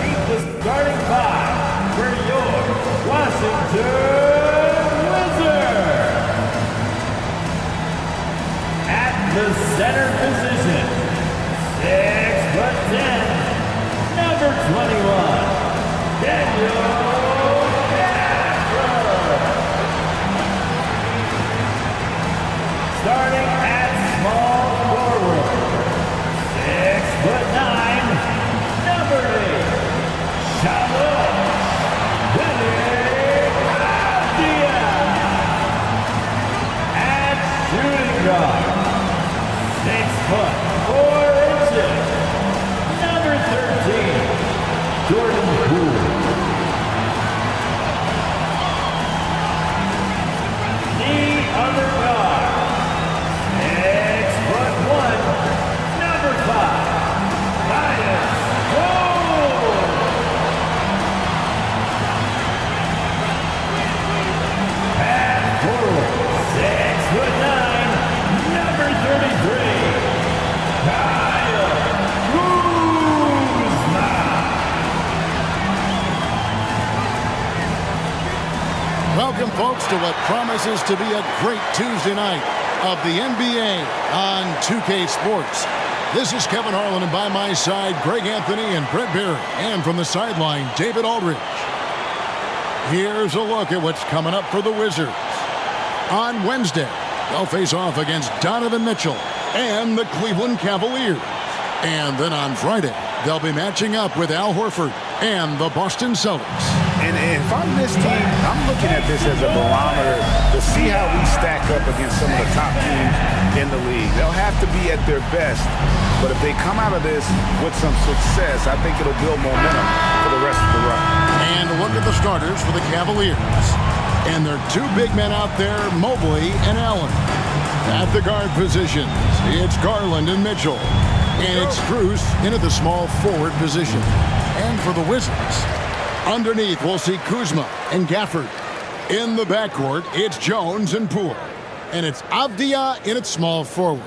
Meet the starting five for your Washington Wizards. At the center position, 6'10", number 21, Daniel. Starting at small forward, 6'9", number 8, Charlotte At shooting guard, 6'4", number 13, Jordan Poole. The other guard, 6'1", number 5, Katangos. At forward, 6'9", number 33, Kuzma. Welcome, folks, to what promises to be a great Tuesday night of the NBA on 2K Sports. This is Kevin Harlan, and by my side, Greg Anthony and Brett Berry. And from the sideline, David Aldridge. Here's a look at what's coming up for the Wizards. On Wednesday, they'll face off against Donovan Mitchell and the Cleveland Cavaliers. And then on Friday, they'll be matching up with Al Horford and the Boston Celtics. And if I'm this team, I'm looking at this as a barometer to see how we stack up against some of the top teams in the league. They'll have to be at their best, but if they come out of this with some success, I think it'll build momentum for the rest of the run. And look at the starters for the Cavaliers. And their two big men out there, Mobley and Allen. At the guard positions, it's Garland and Mitchell. And it's Strus in at the small forward position. And for the Wizards, underneath, we'll see Kuzma and Gafford. In the backcourt, it's Jones and Poole. And it's Avdia in its small forward.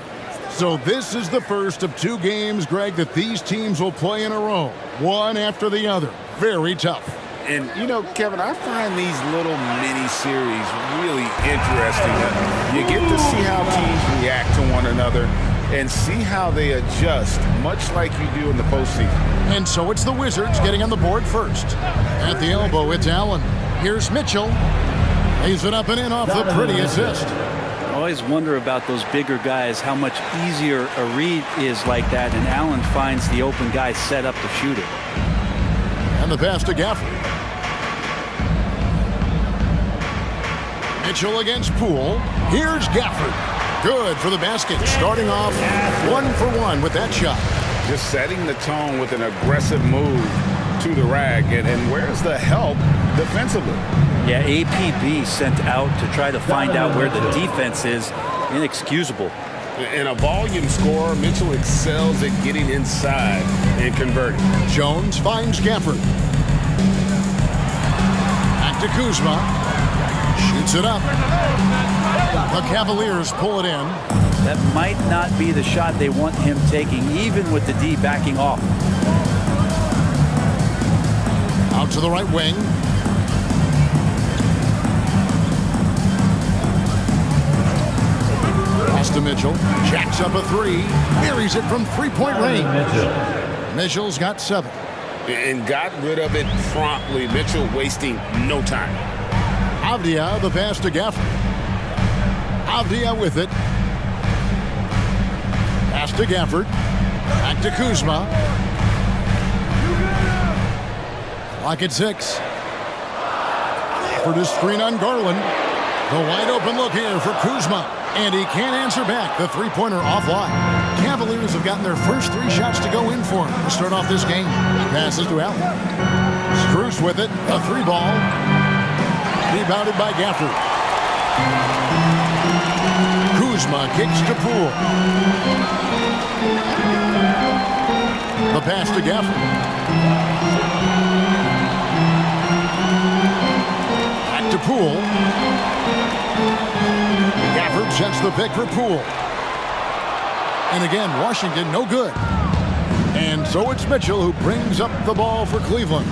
So this is the first of two games, Greg, that these teams will play in a row, one after the other. Very tough. And, you know, Kevin, I find these little mini-series really interesting. You get to see how teams react to one another and see how they adjust, much like you do in the postseason. And so it's the Wizards getting on the board first. At the elbow, it's Allen. Here's Mitchell. Lays it up and in off the pretty assist. I always wonder about those bigger guys, how much easier a read is like that, and Allen finds the open guy set up to shoot it. And the pass to Gafford. Mitchell against Poole. Here's Gafford. Good for the basket. Starting off 1-for-1 with that shot. Just setting the tone with an aggressive move to the rack. And where's the help defensively? Yeah, APB sent out to try to find out where the defense is. Inexcusable. In a volume scorer, Mitchell excels at getting inside and converting. Jones finds Gafford. Back to Kuzma. Shoots it up. The Cavaliers pull it in. That might not be the shot they want him taking, even with the D backing off. Out to the right wing. Pass to Mitchell. Jacks up a three. Buries it from three-point range. Mitchell's got 7. And got rid of it promptly. Mitchell wasting no time. Avdia, the pass to Gafford. Avdia with it. Pass to Gafford. Back to Kuzma. Clock at 6. Gafford is screen on Garland. The wide open look here for Kuzma. And he can't answer back. The three-pointer offline. Cavaliers have gotten their first 3 shots to go in for him to start off this game. Passes to Allen. Strus with it. A 3-ball. Rebounded by Gafford. Kuzma kicks to Poole. The pass to Gafford. Back to Poole. Gafford sets the pick for Poole. And again, Washington no good. And And so it's Mitchell who brings up the ball for Cleveland.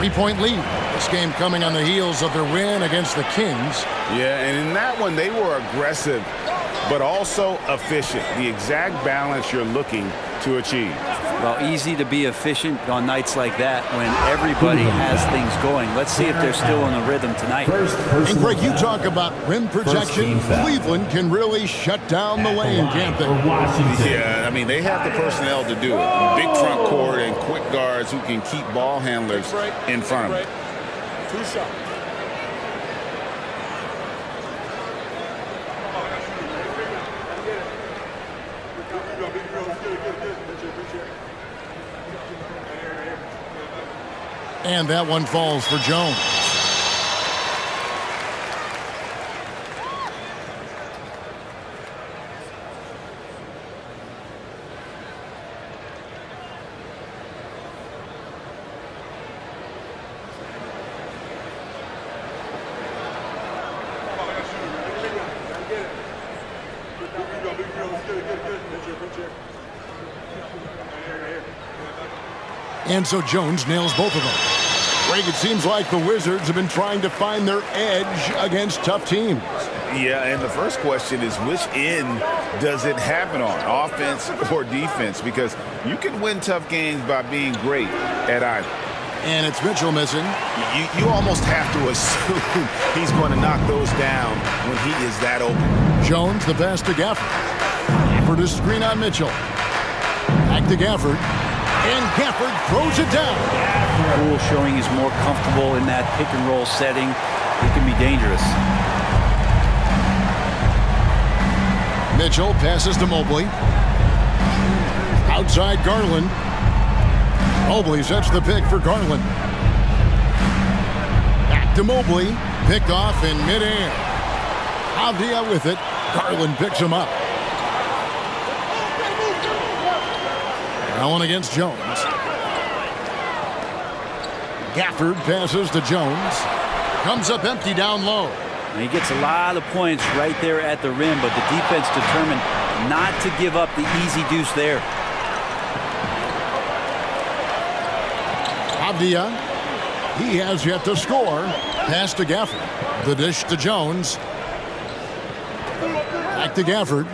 3-point lead. This game coming on the heels of their win against the Kings. Yeah, and in that one, they were aggressive, but also efficient. The exact balance you're looking to achieve. Well, easy to be efficient on nights like that when everybody has things going. Let's see if they're still in a rhythm tonight. And Greg, you talk about rim protection. Cleveland can really shut down the lane, can't they? Yeah, I mean, they have the personnel to do it. Big front court and quick guards who can keep ball handlers in front of them. 2 shots. And that one falls for Jones. And so Jones nails both of them. Greg, it seems like the Wizards have been trying to find their edge against tough teams. Yeah, and the first question is, which end does it happen on, offense or defense? Because you can win tough games by being great at either. And it's Mitchell missing. You almost have to assume he's going to knock those down when he is that open. Jones, the pass to Gafford. Gafford is screen on Mitchell. Back to Gafford. And Gafford throws it down. Poole showing he's more comfortable in that pick and roll setting. It can be dangerous. Mitchell passes to Mobley. Outside Garland. Mobley sets the pick for Garland. Back to Mobley. Picked off in midair. Avdia with it. Garland picks him up. Allen against Jones. Gafford passes to Jones. Comes up empty down low. And he gets a lot of points right there at the rim, but the defense determined not to give up the easy deuce there. Avdia. He has yet to score. Pass to Gafford. The dish to Jones. Back to Gafford.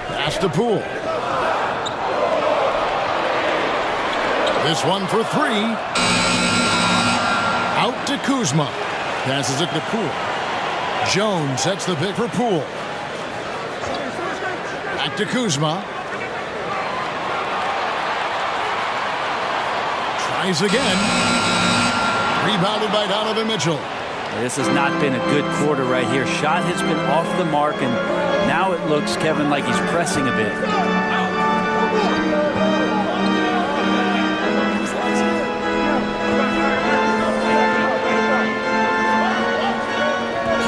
Pass to Poole. This one for 3. Out to Kuzma. Passes it to Poole. Jones sets the pick for Poole. Back to Kuzma. Tries again. Rebounded by Donovan Mitchell. This has not been a good quarter right here. Shot has been off the mark, and now it looks, Kevin, like he's pressing a bit.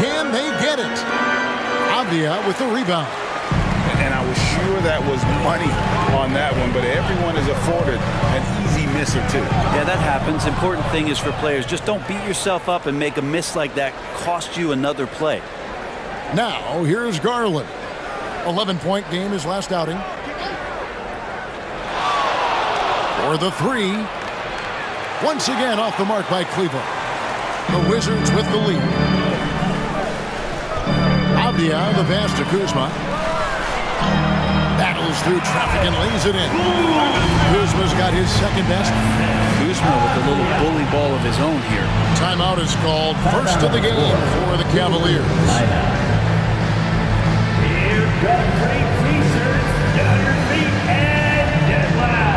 Can they get it? Avdia with the rebound. And I was sure that was money on that one, but everyone is afforded an easy miss or two. Yeah, that happens. Important thing is for players, just don't beat yourself up and make a miss like that cost you another play. Now, here's Garland. 11-point game his last outing. For the 3. Once again off the mark by Cleveland. The Wizards with the lead. Avdia, the pass to Kuzma. Battles through traffic and lays it in. Kuzma's got his second best. Kuzma with a little bully ball of his own here. Timeout is called. First of the game for the Cavaliers. Here comes great T-shirts, down your feet, and get loud.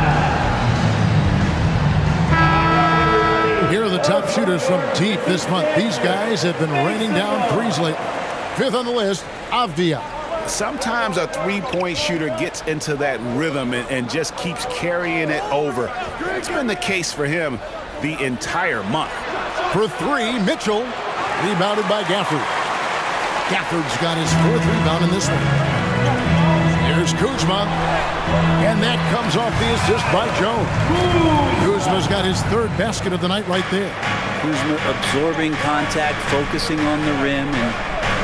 Here are the top shooters from deep this month. These guys have been raining down threes lately. 5th on the list, Avdia. Sometimes a three-point shooter gets into that rhythm and just keeps carrying it over. It's been the case for him the entire month. For 3, Mitchell. Rebounded by Gafford. Gafford's got his 4th rebound in this one. Here's Kuzma. And that comes off the assist by Jones. Kuzma's got his 3rd basket of the night right there. Kuzma absorbing contact, focusing on the rim, and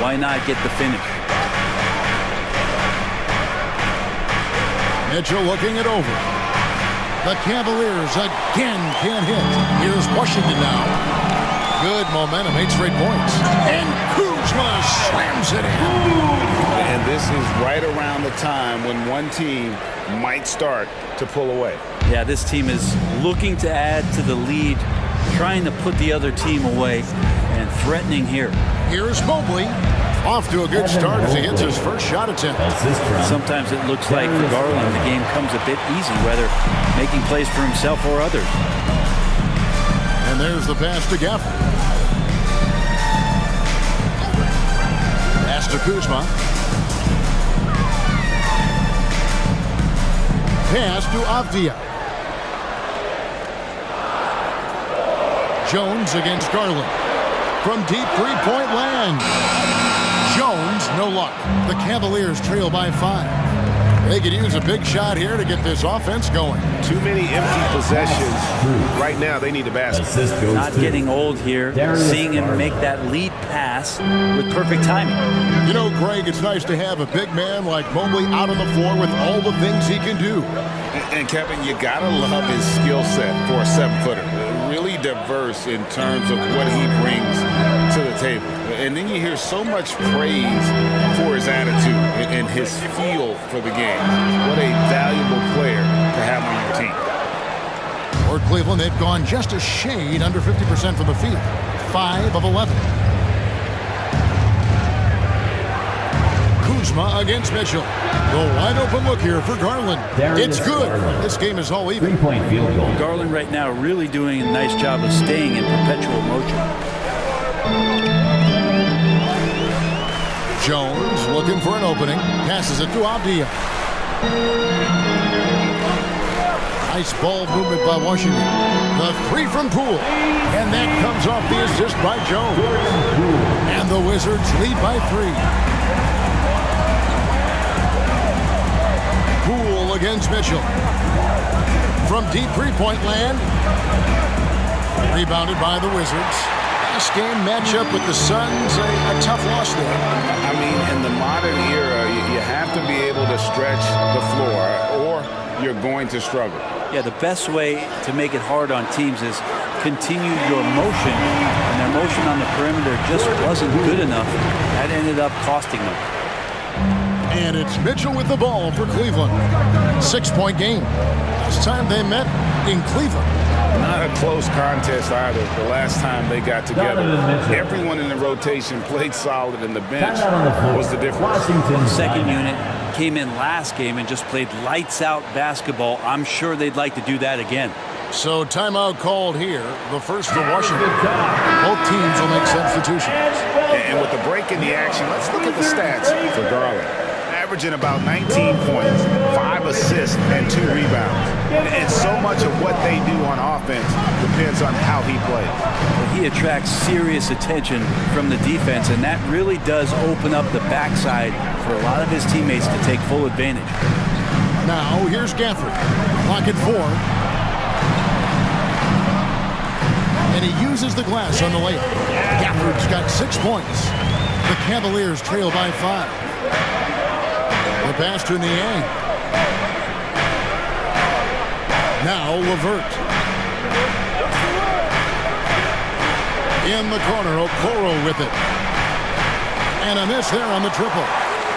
why not get the finish? Mitchell looking it over. The Cavaliers again can't hit. Here's Washington now. Good momentum, 8 straight points. And Kuzma slams it in. And this is right around the time when one team might start to pull away. Yeah, this team is looking to add to the lead, trying to put the other team away, and threatening here. Here's Mobley. Off to a good start as he hits his first shot attempt. Sometimes it looks like for Garland the game comes a bit easy, whether making plays for himself or others. And there's the pass to Gafford. Pass to Kuzma. Pass to Avdia. Jones against Garland. From deep three-point land. Jones, no luck. The Cavaliers trail by 5. They could use a big shot here to get this offense going. Too many empty possessions. Right now, they need a basket. Not getting old here. Seeing him make that lead pass with perfect timing. You know, Greg, it's nice to have a big man like Mobley out on the floor with all the things he can do. And Kevin, you gotta love his skill set for a 7-footer. Really diverse in terms of what he brings to the table. And then you hear so much praise for his attitude and his feel for the game. What a valuable player to have on your team. For Cleveland, they've gone just a shade under 50% from the field. 5 of 11. Kuzma against Mitchell. The wide open look here for Garland. It's good. This game is all even. 3-point field goal. Garland right now really doing a nice job of staying in perpetual motion. Jones looking for an opening. Passes it to Avdia. Nice ball movement by Washington. The 3 from Poole. And that comes off the assist by Jones. And the Wizards lead by 3. Poole against Mitchell. From deep three-point land. Rebounded by the Wizards. Last game matchup with the Suns, a tough loss there. I mean, in the modern era, you have to be able to stretch the floor or you're going to struggle. Yeah, the best way to make it hard on teams is continue your motion, and their motion on the perimeter just wasn't good enough. That ended up costing them. And it's Mitchell with the ball for Cleveland. 6-point game. Last time they met in Cleveland. Not a close contest either. The last time they got together, everyone in the rotation played solid, and the bench was the difference. Second unit came in last game and just played lights-out basketball. I'm sure they'd like to do that again. So timeout called here. The first for Washington. Both teams will make substitutions. And with the break in the action, let's look at the stats for Garland. Averaging about 19 points, 5 assists, and 2 rebounds. And so much of what they do on offense depends on how he plays. He attracts serious attention from the defense, and that really does open up the backside for a lot of his teammates to take full advantage. Now, here's Gafford. Clock at 4. And he uses the glass on the layup. Gafford's got 6 points. The Cavaliers trail by 5. The pass to Niang. Now Levert. In the corner, Okoro with it. And a miss there on the triple.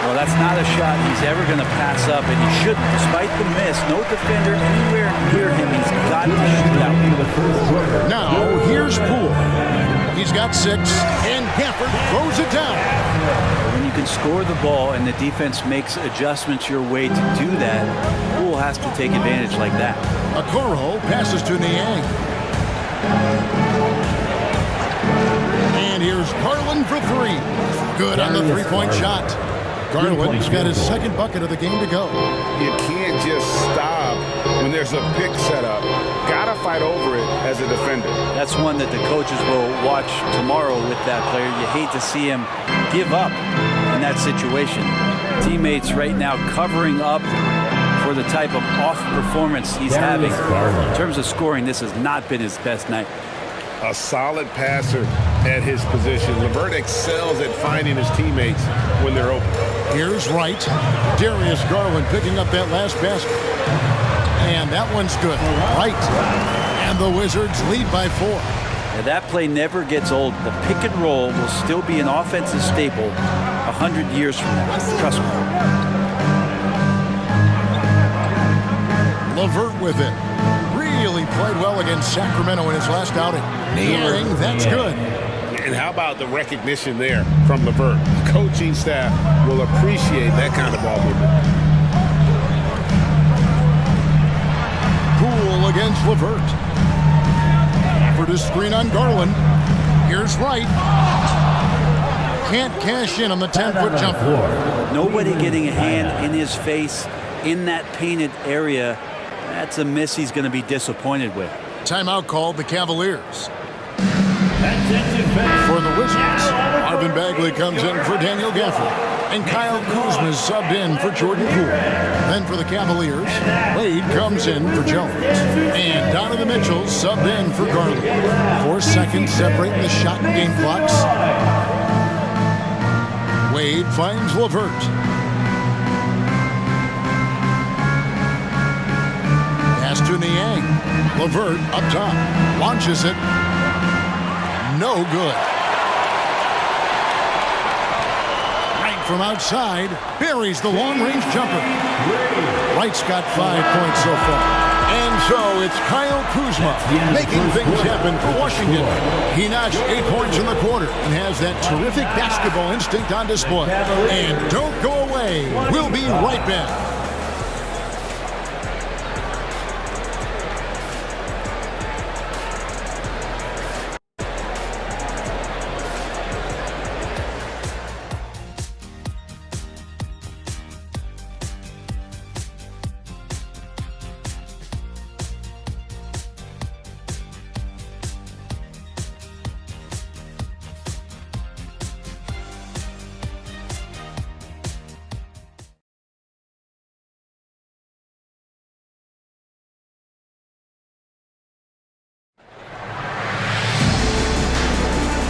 Well, that's not a shot he's ever going to pass up, and he shouldn't. Despite the miss, no defender anywhere near him. He's got to shoot out. Now, here's Poole. He's got 6, and Gafford throws it down. When you can score the ball and the defense makes adjustments your way to do that, Poole has to take advantage like that. Okoro passes to Niang. And here's Garland for 3. Good on the 3-point shot. Garland's got his second bucket of the game to go. You can't just stop when there's a pick set up. Gotta fight over it as a defender. That's one that the coaches will watch tomorrow with that player. You hate to see him give up in that situation. Teammates right now covering up for the type of off performance he's having. In terms of scoring, this has not been his best night. A solid passer at his position. LeVert excels at finding his teammates when they're open. Here's Wright. Darius Garland picking up that last basket. And that one's good. Right. And the Wizards lead by 4. Now, that play never gets old. The pick and roll will still be an offensive staple 100 years from now. Trust me. LeVert with it. Really played well against Sacramento in his last outing. Nearing, that's good. And how about the recognition there from LeVert? The coaching staff will appreciate that kind of ball movement. Poole against LeVert. For the screen on Garland. Here's Wright. Can't cash in on the 10-foot jumper. Nobody getting a hand in his face in that painted area. That's a miss he's going to be disappointed with. Timeout called the Cavaliers. Attention fans. For the Wizards, Marvin Bagley comes in for Daniel Gafford. And Kyle Kuzma is subbed in for Jordan Poole. Then for the Cavaliers, Wade comes in for Jones. And Donovan Mitchell subbed in for Garland. 4 seconds separating the shot and game clocks. Wade finds LeVert. Pass to Niang. LeVert up top. Launches it. No good. Right from outside. Buries the long-range jumper. Wright's got 5 points so far. And so it's Kyle Kuzma making things happen for Washington. He notched 8 points in the quarter and has that terrific basketball instinct on display. And don't go away. We'll be right back.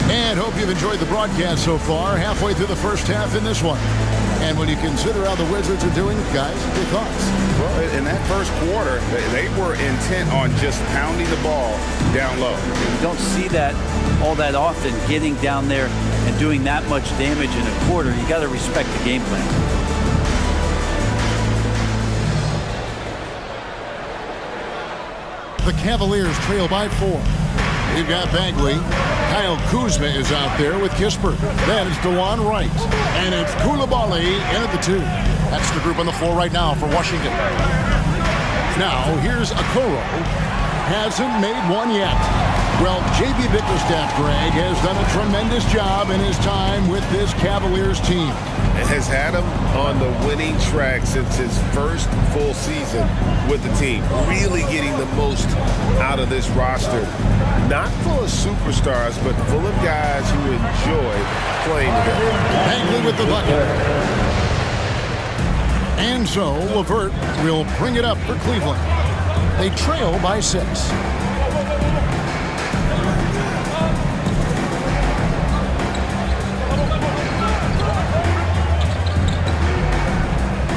And hope you've enjoyed the broadcast so far, halfway through the first half in this one. And when you consider how the Wizards are doing, guys, your thoughts? Well, in that first quarter, they were intent on just pounding the ball down low. You don't see that all that often, getting down there and doing that much damage in a quarter. You got to respect the game plan. The Cavaliers trail by 4. We've got Bagley. Kyle Kuzma is out there with Kispert. Then it's DeJuan Wright. And it's Koulibaly in at the 2. That's the group on the floor right now for Washington. Now, here's Okoro. Hasn't made one yet. Well, J.B. Bickerstaff, Greg, has done a tremendous job in his time with this Cavaliers team. It has had him on the winning track since his first full season with the team. Really getting the most out of this roster. Not full of superstars, but full of guys who enjoy playing together. Bagley with the bucket. And so, LeVert will bring it up for Cleveland. They trail by 6.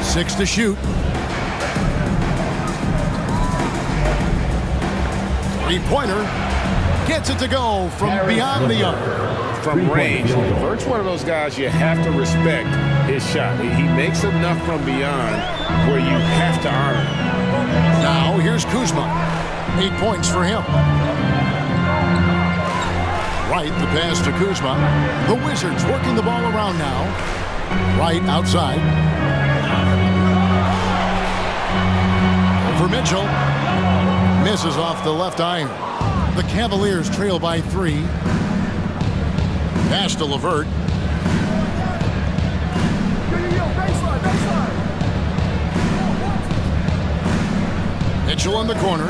Six to shoot. Three-pointer. Gets it to go from beyond the arc. From range, LeVert's one of those guys you have to respect his shot. He makes enough from beyond where you have to honor him. Now here's Kuzma. 8 points for him. Wright, the pass to Kuzma. The Wizards working the ball around now. Wright outside. For Mitchell. Misses off the left iron. The Cavaliers trail by 3. Pass to LeVert. Mitchell in the corner.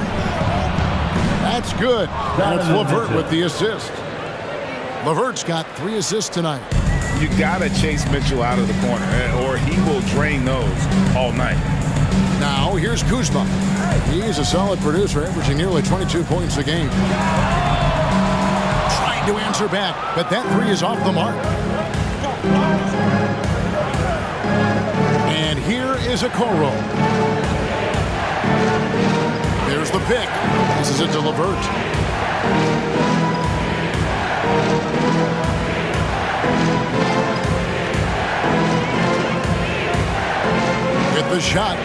That's good. That's LeVert with the assist. LeVert's got 3 assists tonight. You got to chase Mitchell out of the corner, or he will drain those all night. Now, here's Kuzma. He's a solid producer, averaging nearly 22 points a game. to answer back, but that three is off the mark. And here is a Okoro. There's the pick. This is it to LeVert. With the shot.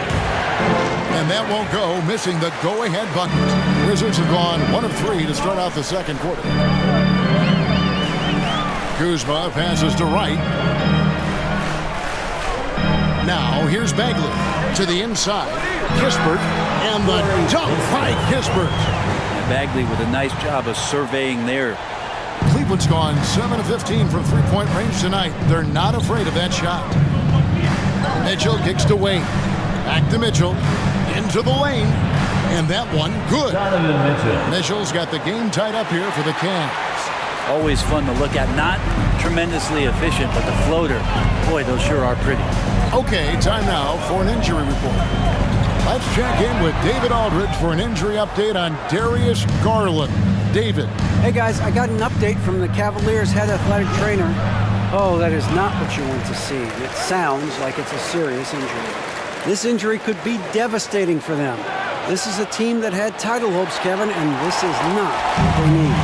And that won't go, missing the go-ahead bucket. Wizards have gone 1 of 3 to start out the second quarter. Kuzma passes to Wright. Now here's Bagley to the inside. Kispert, and the dunk by Kispert. Bagley with a nice job of surveying there. Cleveland's gone 7 of 15 from three-point range tonight. They're not afraid of that shot. Mitchell kicks to Wade. Back to Mitchell. Into the lane. And that one, good. Mitchell's got the game tied up here for the Cavs. Always fun to look at. Not tremendously efficient, but the floater, boy, those sure are pretty. Okay, time now for an injury report. Let's check in with David Aldridge for an injury update on Darius Garland. David. Hey guys, I got an update from the Cavaliers head athletic trainer. Oh, that is not what you want to see. It sounds like it's a serious injury. This injury could be devastating for them. This is a team that had title hopes, Kevin, and this is not what they need.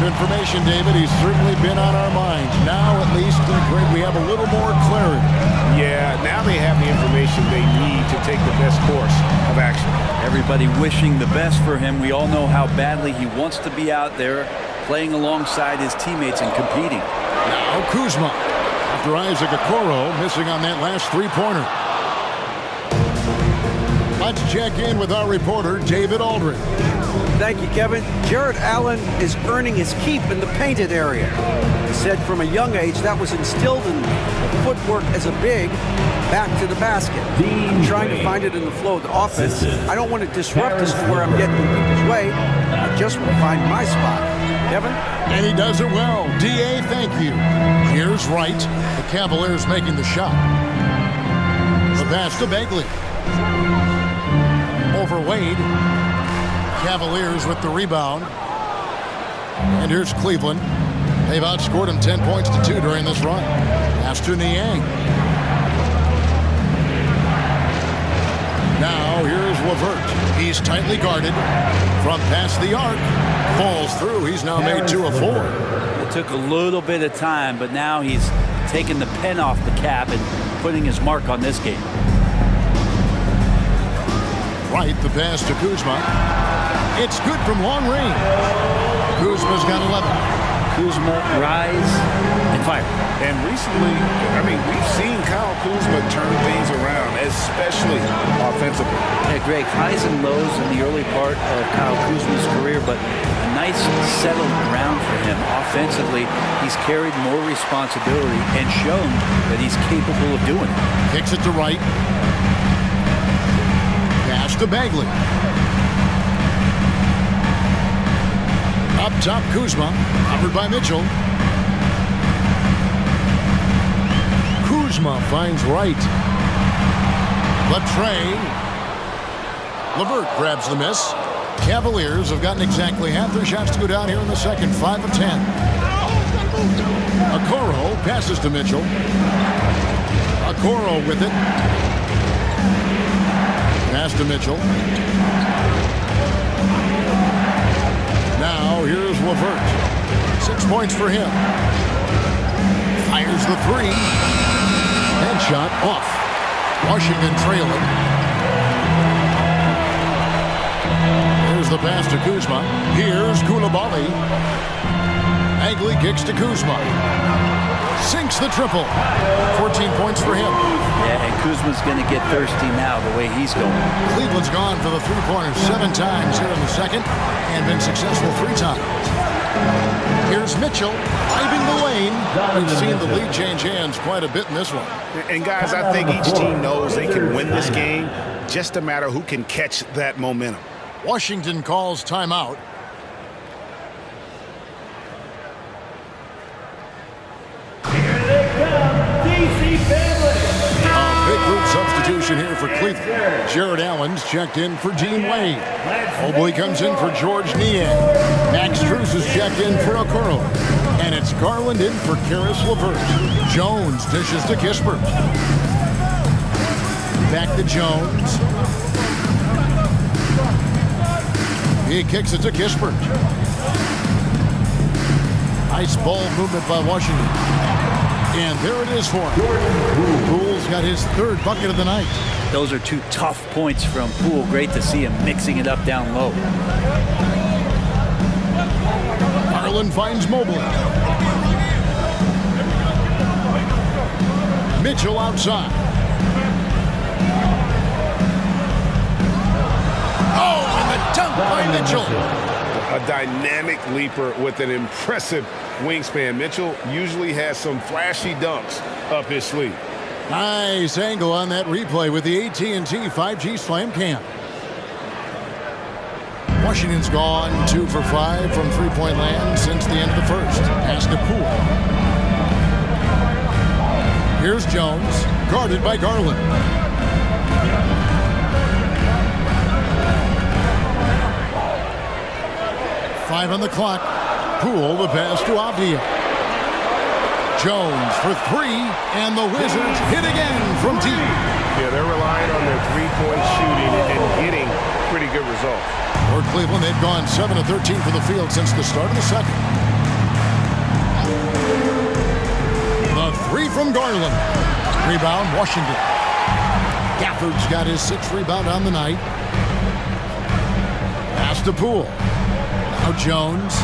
Good information, David. He's certainly been on our minds. Now, at least, great, we have a little more clarity. Yeah, now they have the information they need to take the best course of action. Everybody wishing the best for him. We all know how badly he wants to be out there playing alongside his teammates and competing. Now Kuzma, after Isaac Okoro missing on that last three-pointer. Let's check in with our reporter, David Aldridge. Thank you, Kevin. Jared Allen is earning his keep in the painted area. He said from a young age that was instilled in the footwork as a big, back to the basket. I'm trying to find it in the flow of the offense. I don't want to disrupt this to where I'm getting in people's way. I just want to find my spot. Kevin? And he does it well. D.A., thank you. Here's Wright. The Cavaliers making the shot. The pass to Bagley. Over Wade. Cavaliers with the rebound. And here's Cleveland. They've outscored him 10 points to 2 during this run. Pass to Niang. Now here's LeVert. He's tightly guarded from past the arc. Falls through. He's now made 2 of 4. It took a little bit of time, but now he's taking the pen off the cap and putting his mark on this game. Right, the pass to Kuzma. It's good from long range. Kuzma's got 11. Kuzma, rise, and fire. And recently, we've seen Kyle Kuzma turn things around, especially offensively. Yeah, Greg, highs and lows in the early part of Kyle Kuzma's career, but a nice settled ground for him. Offensively, he's carried more responsibility and shown that he's capable of doing it. Kicks it to Wright. Pass to Bagley. Up top, Kuzma, covered by Mitchell. Kuzma finds Wright. Latrey. LeVert grabs the miss. Cavaliers have gotten exactly half their shots to go down here in the second, 5 of 10. Okoro passes to Mitchell. Okoro with it. Pass to Mitchell. Now here's LeVert. 6 points for him. Fires the three. Headshot off. Washington trailing. Here's the pass to Kuzma. Here's Koulibaly. Bagley kicks to Kuzma. Sinks the triple. 14 points for him. Yeah, and Kuzma's going to get thirsty now the way he's going. Cleveland's gone for the three-pointers 7 times here in the second and been successful 3 times. Here's Mitchell driving the lane. We've seen the lead change hands quite a bit in this one. And guys, I think each team knows they can win this game. Just a matter who can catch that momentum. Washington calls timeout. Here they come, DC family. A big group substitution here for Cleveland. Jared Allen's checked in for Dean Wade. Mobley comes in for George Niang. Max Strus is checked in for Okoro. And it's Garland in for Karis LeVert. Jones dishes to Kispert. Back to Jones. He kicks it to Kispert. Nice ball movement by Washington. And there it is for him. Poole's got his third bucket of the night. Those are two tough points from Poole. Great to see him mixing it up down low. Garland finds Mobley. Mitchell outside. Oh, and the dunk by Mitchell. A dynamic leaper with an impressive wingspan. Mitchell usually has some flashy dunks up his sleeve. Nice angle on that replay with the AT&T 5G Slam Cam. Washington's gone 2 for 5 from three-point land since the end of the first. Pass to Poole. Here's Jones, guarded by Garland. Five on the clock. Poole, the pass to Avdia. Jones for three, and the Wizards hit again from deep. Yeah, they're relying on their three-point shooting and getting pretty good results. For Cleveland, they've gone 7 of 13 from the field since the start of the second. The three from Garland. Rebound, Washington. Gafford's got his 6th rebound on the night. Pass to Poole. Now Jones.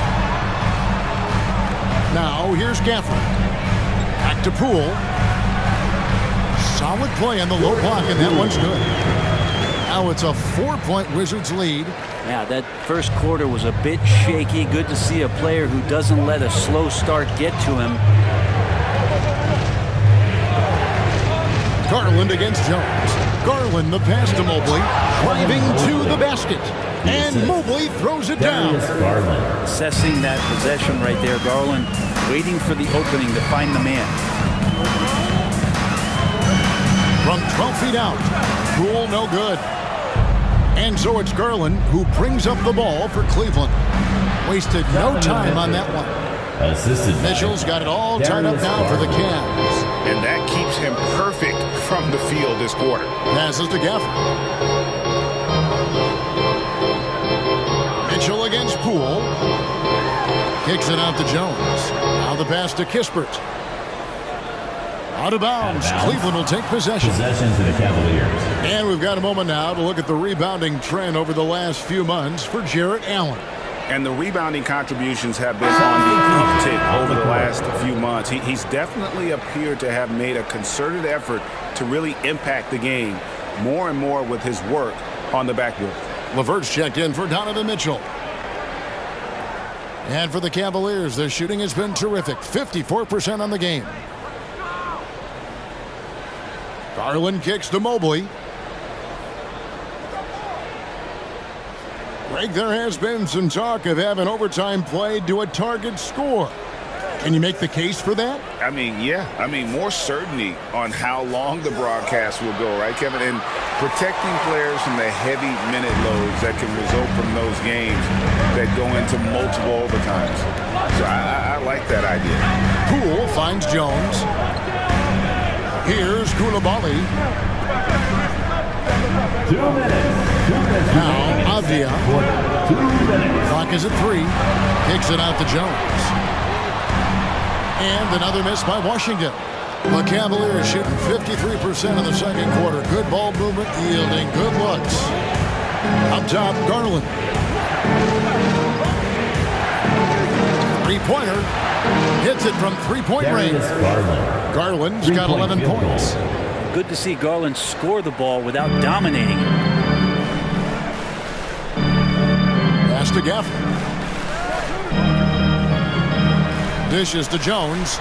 Now here's Gafford. Back to Poole. Solid play on the low block, and that one's good. Now it's a 4-point Wizards lead. Yeah, that first quarter was a bit shaky. Good to see a player who doesn't let a slow start get to him. Garland against Jones. Garland the pass to Mobley. Driving to the basket. And Mobley throws it down. Assessing that possession right there, Garland waiting for the opening to find the man. From 12 feet out. Poole no good. And so it's Garland who brings up the ball for Cleveland. Wasted no time on that one. Mitchell's got it all tied up now for the Cavs. And that keeps him perfect from the field this quarter. Passes to Gafford. Mitchell against Poole. Kicks it out to Jones. Now the pass to Kispert. Out of bounds. Cleveland will take possession. Possession to the Cavaliers. And we've got a moment now to look at the rebounding trend over the last few months for Jared Allen. And the rebounding contributions have been on the uptick over the last few months. He's definitely appeared to have made a concerted effort to really impact the game more and more with his work on the backboard. LeVert's checked in for Donovan Mitchell. And for the Cavaliers, their shooting has been terrific. 54% on the game. Garland kicks to Mobley. Greg, there has been some talk of having overtime played to a target score. Can you make the case for that? I mean, yeah. I mean, more certainty on how long the broadcast will go, right, Kevin? And protecting players from the heavy minute loads that can result from those games that go into multiple overtimes. So I like that idea. Poole finds Jones. Here's Koulibaly. 2 minutes. Now, Avdia. 2 minutes. Clock is at 3. Kicks it out to Jones. And another miss by Washington. The Cavaliers shooting 53% in the second quarter. Good ball movement, yielding good looks. Up top, Garland. Three-pointer. Hits it from three-point range. Garland's got 11 points. Good to see Garland score the ball without dominating it. Pass to Gafford. Dishes to Jones.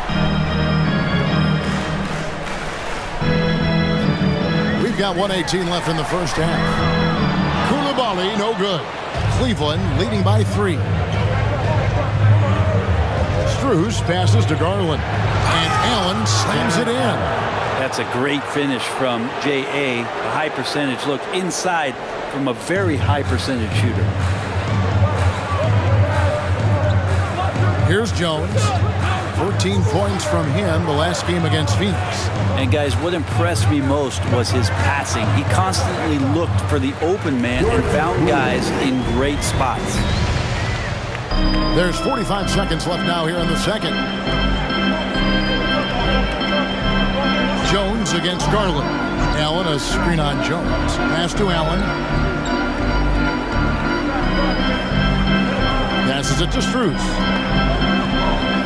We've got 1:18 left in the first half. Koulibaly, no good. Cleveland leading by 3. Strus passes to Garland. And Allen slams it in. That's a great finish from J.A. A high percentage look inside from a very high percentage shooter. Here's Jones. 14 points from him the last game against Phoenix. And guys, what impressed me most was his passing. He constantly looked for the open man and found guys in great spots. There's 45 seconds left now here in the second. Jones against Garland. Allen, a screen on Jones. Pass to Allen. Passes it to Strus.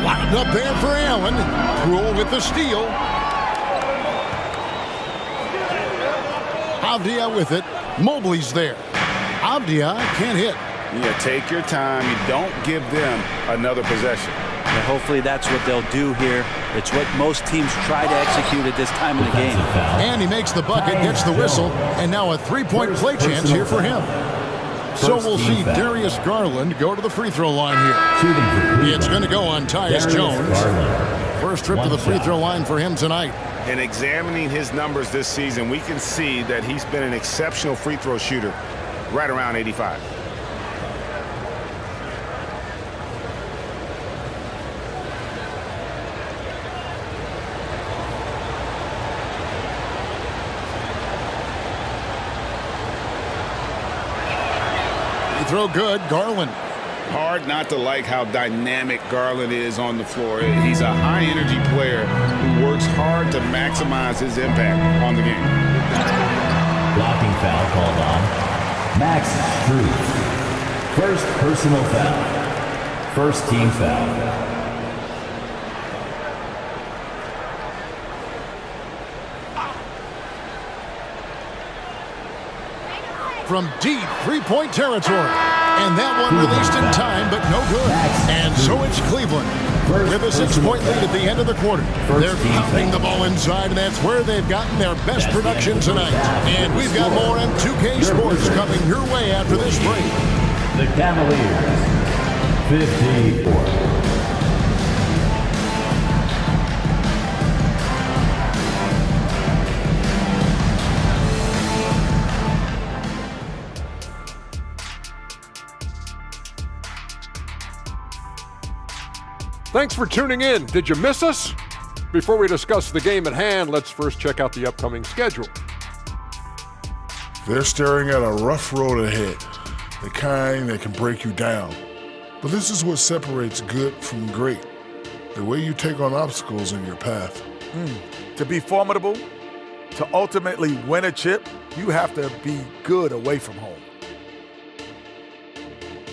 Lined up there for Allen. Rule with the steal. Avdia with it. Mobley's there. Avdia can't hit. Yeah, take your time. You don't give them another possession. And hopefully that's what they'll do here. It's what most teams try to execute at this time of the game. And he makes the bucket, gets the whistle, and now a three-point play chance here for him. So we'll see Darius Garland go to the free throw line here. It's going to go on Tyus Jones. First trip to the free throw line for him tonight. And examining his numbers this season, we can see that he's been an exceptional free throw shooter, right around 85. Throw good, Garland. Hard not to like how dynamic Garland is on the floor. He's a high-energy player who works hard to maximize his impact on the game. Blocking foul called on Max Strus. First personal foul. First team foul. From deep three-point territory. And that one released in time, but no good. And so it's Cleveland with a 6-point lead at the end of the quarter. They're pounding the ball inside, and that's where they've gotten their best production tonight. And we've got more on 2K Sports coming your way after this break. The Cavaliers, 54. Thanks for tuning in. Did you miss us? Before we discuss the game at hand, let's first check out the upcoming schedule. They're staring at a rough road ahead, the kind that can break you down. But this is what separates good from great, the way you take on obstacles in your path. To be formidable, to ultimately win a chip, you have to be good away from home.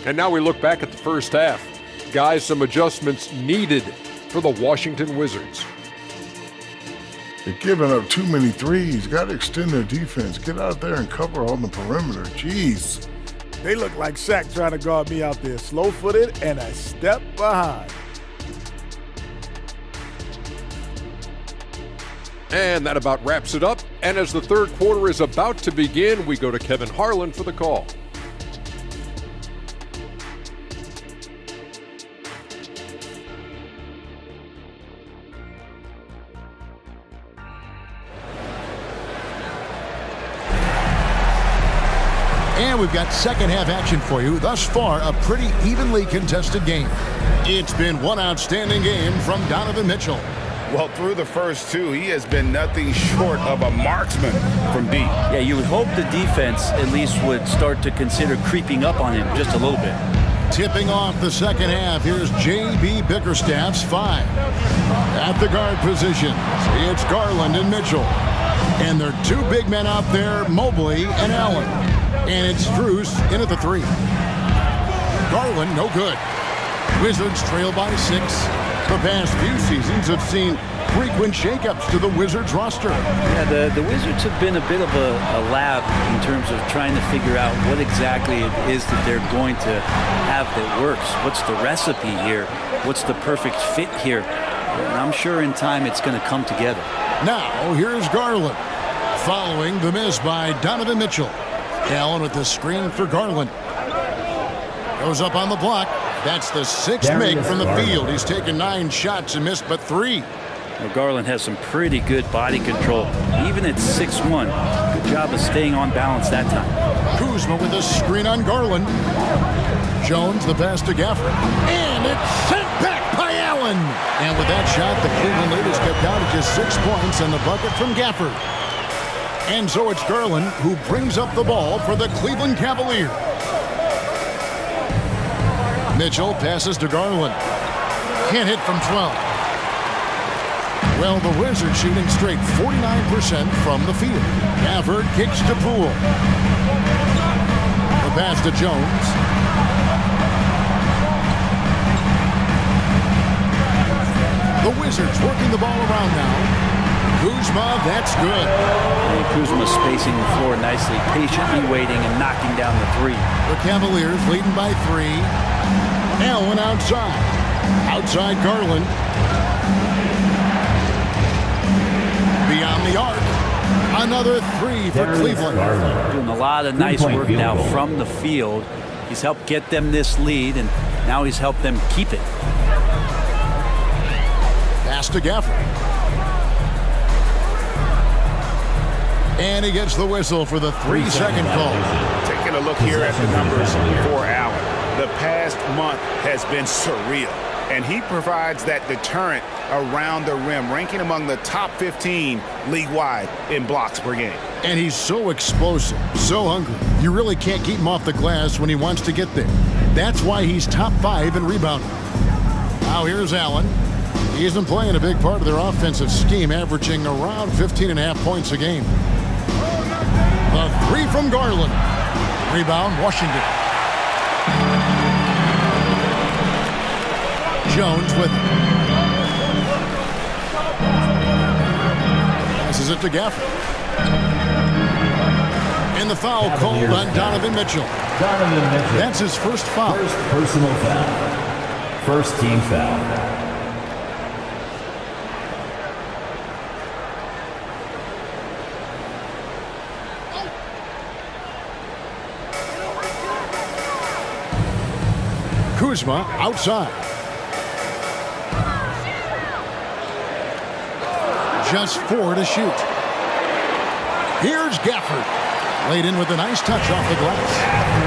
And now we look back at the first half. Guys, some adjustments needed for the Washington Wizards. They're giving up too many threes. Got to extend their defense. Get out there and cover on the perimeter. Jeez. They look like Shaq trying to guard me out there, slow-footed and a step behind. And that about wraps it up. And as the third quarter is about to begin, we go to Kevin Harlan for the call. And we've got second half action for you. Thus far, a pretty evenly contested game. It's been one outstanding game from Donovan Mitchell. Well, through the first two, he has been nothing short of a marksman from deep. Yeah, you would hope the defense at least would start to consider creeping up on him just a little bit. Tipping off the second half, here's J.B. Bickerstaff's 5. At the guard positions, it's Garland and Mitchell. And there are two big men out there, Mobley and Allen. And it's Strus in at the 3. Garland, no good. Wizards trail by 6. The past few seasons have seen frequent shakeups to the Wizards roster. Yeah, the Wizards have been a bit of a lab in terms of trying to figure out what exactly it is that they're going to have that works. What's the recipe here? What's the perfect fit here? And I'm sure in time it's going to come together. Now, here's Garland, following the miss by Donovan Mitchell. Allen with the screen for Garland. Goes up on the block. That's the 6th make from the field. He's taken 9 shots and missed but 3. Well, Garland has some pretty good body control, even at 6'1". Good job of staying on balance that time. Kuzma with a screen on Garland. Jones, the pass to Gafford. And it's sent back by Allen. And with that shot, the Cleveland lead is kept down to just 6 points and the bucket from Gafford. And so it's Garland who brings up the ball for the Cleveland Cavaliers. Mitchell passes to Garland. Can't hit from 12. Well, the Wizards shooting straight 49% from the field. Gafford kicks to Poole. The pass to Jones. The Wizards working the ball around now. Kuzma, that's good. And Kuzma spacing the floor nicely, patiently waiting and knocking down the three. The Cavaliers leading by 3. Allen outside. Outside Garland. Beyond the arc. Another 3 for Cleveland. Doing a lot of nice work now from the field. He's helped get them this lead, and now he's helped them keep it. Pass to Gafford. And he gets the whistle for the 3-second call. Taking a look here at the numbers for Allen. The past month has been surreal, and he provides that deterrent around the rim, ranking among the top 15 league-wide in blocks per game. And he's so explosive, so hungry. You really can't keep him off the glass when he wants to get there. That's why he's top 5 in rebounding. Now here's Allen. He's been playing a big part of their offensive scheme, averaging around 15.5 points a game. The 3 from Garland. Rebound, Washington. Jones with it. Passes it to Gafford. And the foul called on Donovan Mitchell. That's his first foul. First personal foul. First team foul. Kuzma outside. Just 4 to shoot. Here's Gafford. Laid in with a nice touch off the glass.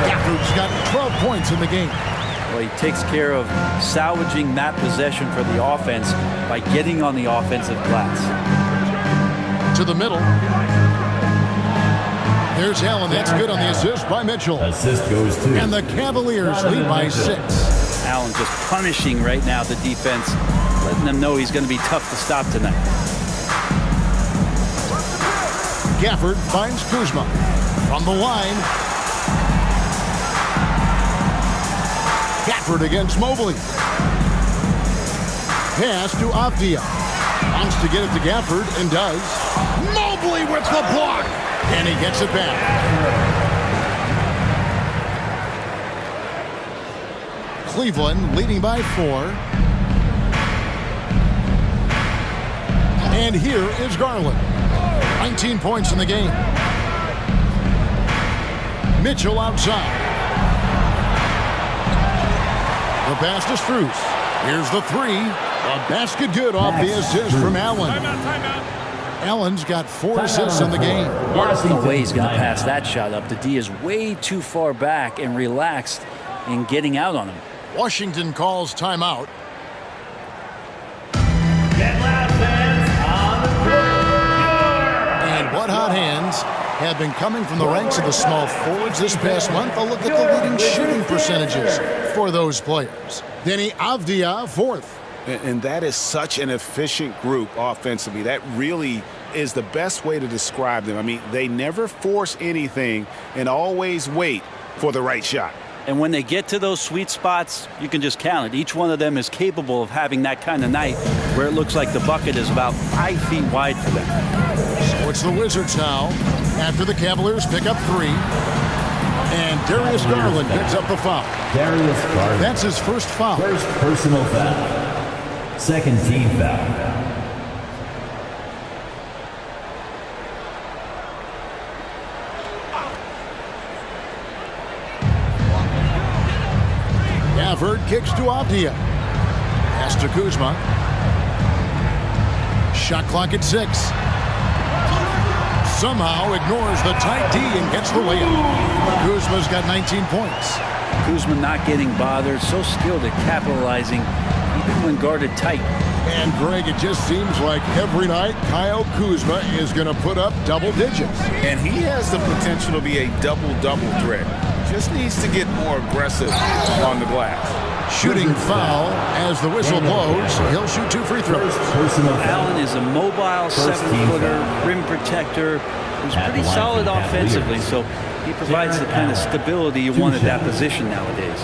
Gafford's got 12 points in the game. Well, he takes care of salvaging that possession for the offense by getting on the offensive glass. To the middle. There's Allen. That's good on the assist by Mitchell. Assist goes to. And the Cavaliers lead by 6. Allen just punishing right now the defense, letting them know he's going to be tough to stop tonight. Gafford finds Kuzma from the line. Gafford against Mobley. Pass to Avdia. Wants to get it to Gafford and does. Mobley with the block. And he gets it back. Cleveland leading by 4. And here is Garland. 19 points in the game. Mitchell outside. The pass to Strus. Here's the 3. A basket good off the assist from Allen. Allen's got 4 assists in the game. There's no way he's going to pass that shot up. The D is way too far back and relaxed in getting out on him. Washington calls timeout. Get loud, fans, on the court. And what hot hands have been coming from the ranks of the small forwards this past month. A look at the leading shooting percentages for those players. Denny Avdia, 4th. And that is such an efficient group offensively. That really is the best way to describe them. I mean, they never force anything and always wait for the right shot. And when they get to those sweet spots, you can just count it. Each one of them is capable of having that kind of night where it looks like the bucket is about 5 feet wide for them. So it's the Wizards now after the Cavaliers pick up 3. And Darius Garland picks up the foul. Darius Garland. That's his first foul. First personal foul. Second team foul. Gafford kicks to Avdia. Pass to Kuzma. Shot clock at 6. Somehow ignores the tight D and gets the layup. Kuzma's got 19 points. Kuzma not getting bothered, so skilled at capitalizing, even when guarded tight. And Greg, it just seems like every night Kyle Kuzma is going to put up double digits. And he has the potential to be a double-double threat. Just needs to get more aggressive on the glass. Shooting foul as the whistle blows. He'll shoot 2 free throws. Allen is a mobile 7-footer, rim protector, who's pretty solid offensively, so he provides the kind of stability you want at that position nowadays.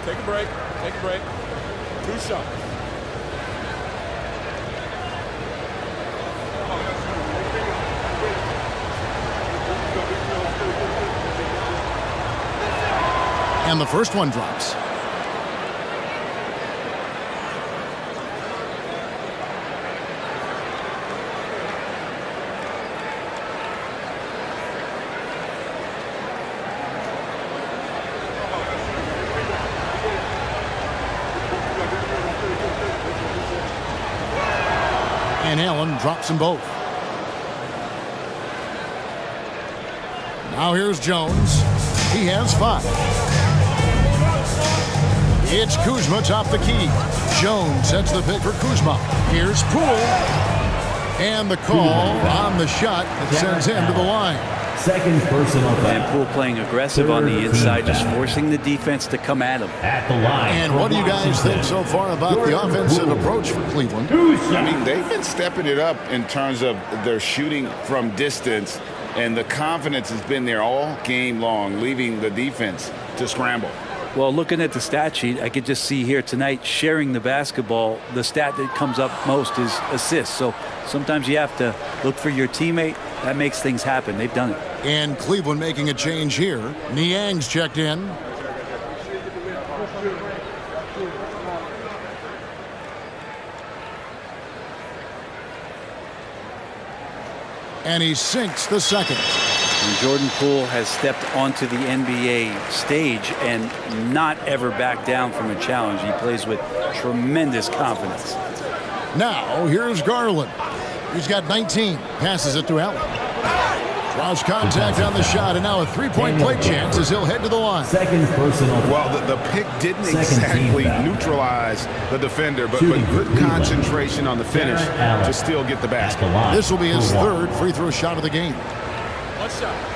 Take a break. Take a break. 2 shots. And the first one drops. And Allen drops them both. Now here's Jones. He has 5. It's Kuzma top the key. Jones sets the pick for Kuzma. Here's Poole. And the call on the shot that sends him to the line. Second personal foul. And Poole playing aggressive on the inside, just forcing the defense to come at him. At the line. And what do you guys think so far about the offensive approach for Cleveland? I mean, they've been stepping it up in terms of their shooting from distance, and the confidence has been there all game long, leaving the defense to scramble. Well, looking at the stat sheet, I could just see here tonight, sharing the basketball, the stat that comes up most is assists. So sometimes you have to look for your teammate. That makes things happen. They've done it. And Cleveland making a change here. Niang's checked in. And he sinks the second. And Jordan Poole has stepped onto the NBA stage and not ever backed down from a challenge. He plays with tremendous confidence. Now, here's Garland. He's got 19. Passes it to Allen. Draws contact on the shot, and now a 3-point play chance as he'll head to the line. Second personal. Well, the pick didn't exactly neutralize the defender, but good concentration on the finish to still get the basket. This will be his 3rd free throw shot of the game. One shot.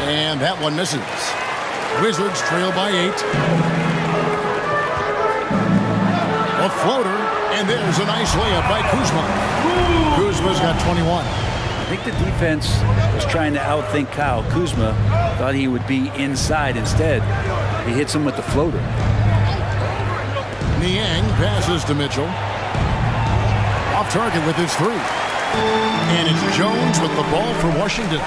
And that one misses. Wizards trail by 8. A floater, and there's a nice layup by Kuzma. Kuzma's got 21. I think the defense was trying to outthink Kyle. Kuzma thought he would be inside. Instead, he hits him with the floater. Niang passes to Mitchell. Off target with his 3. And it's Jones with the ball for Washington.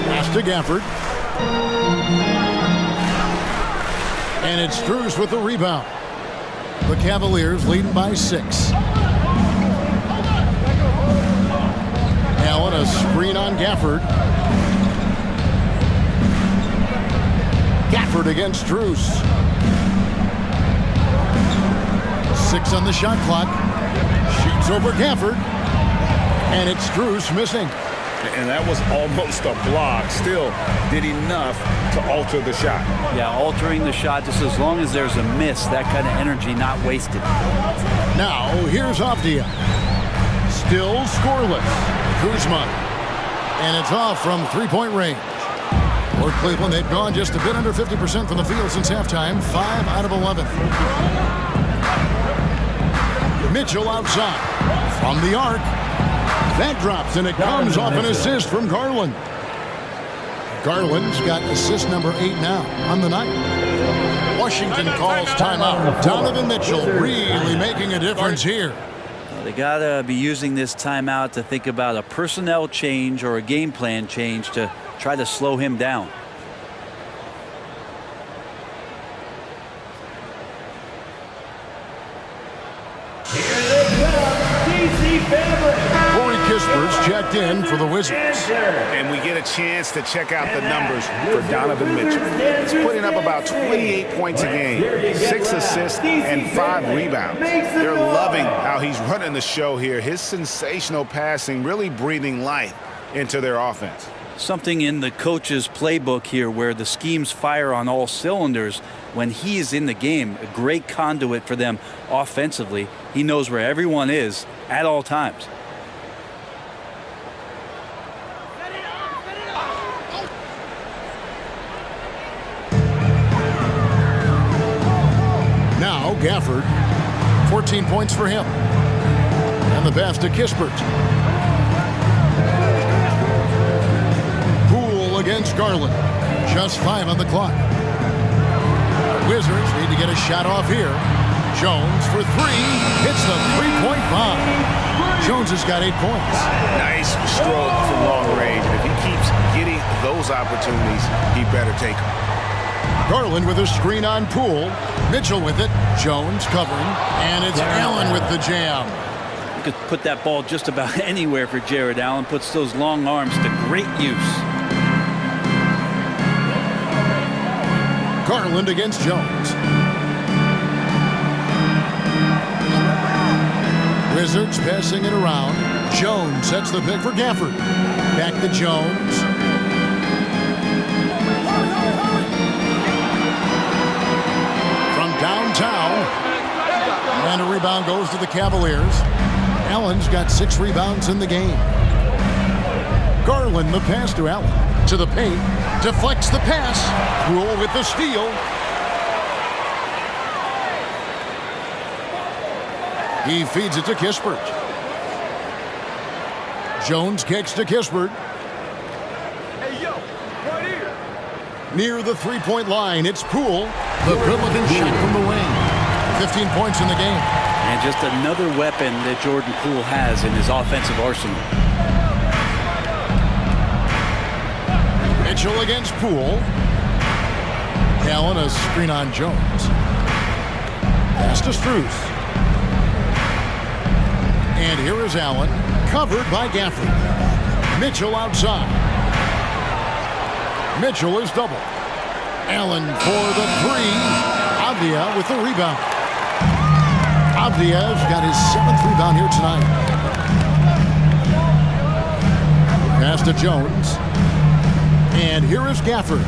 Pass to Gafford. And it's Strus with the rebound. The Cavaliers leading by 6. Allen, a screen on Gafford. Gafford against Strus. 6 on the shot clock. Shoots over Gafford. And it's Strus missing. And that was almost a block. Still did enough to alter the shot. Yeah, altering the shot, just as long as there's a miss, that kind of energy not wasted. Now, here's Avdia. Still scoreless. Kuzma. And it's off from 3-point range. For Cleveland, they've gone just a bit under 50% from the field since halftime. 5 out of 11. Mitchell outside. From the arc. That drops, and it comes off an assist from Garland. Garland's got assist number 8 now on the night. Washington calls timeout. Donovan Mitchell really making a difference here. They got to be using this timeout to think about a personnel change or a game plan change to try to slow him down. checked in for the Wizards. And we get a chance to check out the numbers for Donovan Mitchell. He's putting up about 28 points a game, 6 assists, and 5 rebounds. They're loving how he's running the show here. His sensational passing really breathing life into their offense. Something in the coach's playbook here where the schemes fire on all cylinders. When he is in the game, a great conduit for them offensively. He knows where everyone is at all times. Now Gafford, 14 points for him. And the pass to Kispert. Poole against Garland. Just 5 on the clock. Wizards need to get a shot off here. Jones for 3. Hits the three-point bomb. Jones has got 8 points. Nice stroke from long range. If he keeps getting those opportunities, he better take them. Garland with a screen on Poole. Mitchell with it. Jones covering. And it's Allen with the jam. You could put that ball just about anywhere for Jared Allen. Puts those long arms to great use. Garland against Jones. Wizards passing it around. Jones sets the pick for Gafford. Back to Jones. From downtown. And a rebound goes to the Cavaliers. Allen's got 6 rebounds in the game. Garland the pass to Allen. To the paint. Deflects the pass. Rule with the steal. He feeds it to Kispert. Jones kicks to Kispert. Hey, yo, right here. Near the three-point line, it's Poole. The good-looking shot from the wing. 15 points in the game. And just another weapon that Jordan Poole has in his offensive arsenal. Mitchell against Poole. Allen a screen on Jones. Pass to Strus. And here is Allen, covered by Gafford. Mitchell outside. Mitchell is doubled. Allen for the 3. Avdia with the rebound. Avdia's got his 7th rebound here tonight. Pass to Jones. And here is Gafford.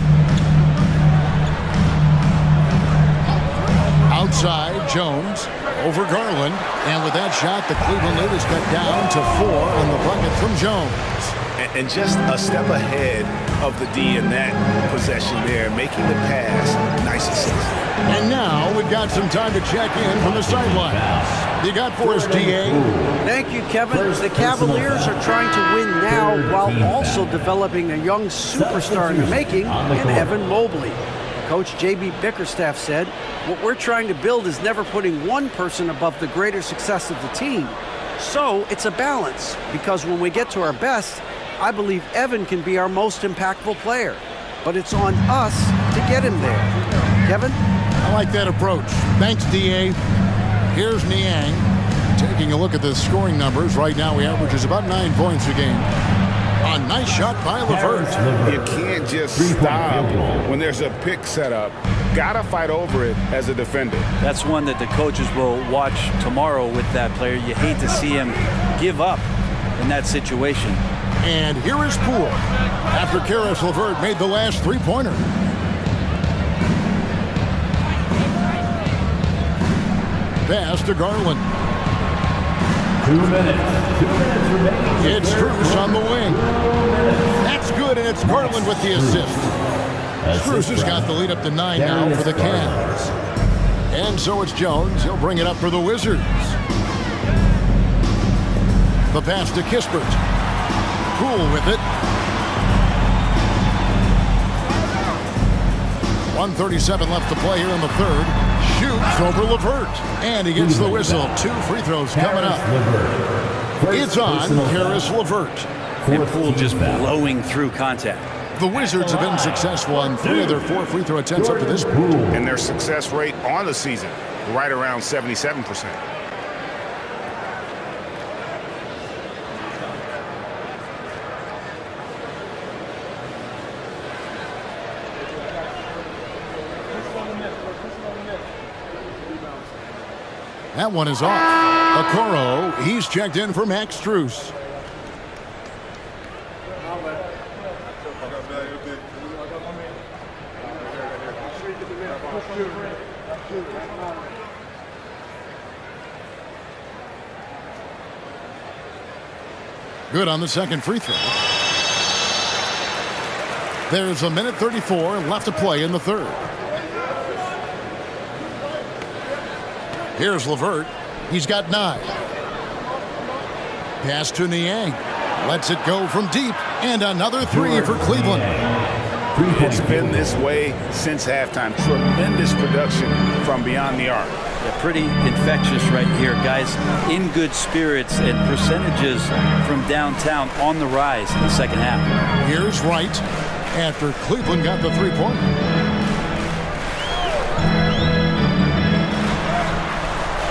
Outside, Jones over Garland. And with that shot, the Cleveland lead is cut down to 4 on the bucket from Jones. And just a step ahead of the D in that possession there, making the pass. Nice assist. And now we've got some time to check in from the sideline. You got for us, DA? Thank you, Kevin. The Cavaliers are trying to win now while also developing a young superstar in the making in Evan Mobley. Coach J.B. Bickerstaff said, what we're trying to build is never putting one person above the greater success of the team. So it's a balance, because when we get to our best, I believe Evan can be our most impactful player. But it's on us to get him there. Kevin? I like that approach. Thanks, DA. Here's Niang taking a look at the scoring numbers. Right now, he averages about 9 points a game. A nice shot by LeVert. You can't just stop when there's a pick set up. Gotta fight over it as a defender. That's one that the coaches will watch tomorrow with that player. You hate to see him give up in that situation. And here is Poole after Karis LeVert made the last three-pointer. Pass to Garland. 2 minutes. 2 minutes remaining. It's Strus on the wing. That's good, and it's Garland with the assist. Strus has got the lead up to 9 now for the Cavs. And so it's Jones. He'll bring it up for the Wizards. The pass to Kispert. Poole with it. 1:37 left to play here in the third. Shoots over LeVert. And he gets the whistle. 2 free throws coming up. It's on Karis LeVert. And Poole just blowing through contact. The Wizards have been successful on 3 of their 4 free throw attempts up to this point. And their success rate on the season, right around 77%. That one is off. Okoro, he's checked in for Max Strus. Good on the second free throw. There's a minute 34 left to play in the third. Here's LeVert. He's got 9. Pass to Niang. Lets it go from deep. And another 3 for Cleveland. It's been this way since halftime. Tremendous production from beyond the arc. Yeah, pretty infectious right here. Guys in good spirits and percentages from downtown on the rise in the second half. Here's Wright after Cleveland got the 3-pointer.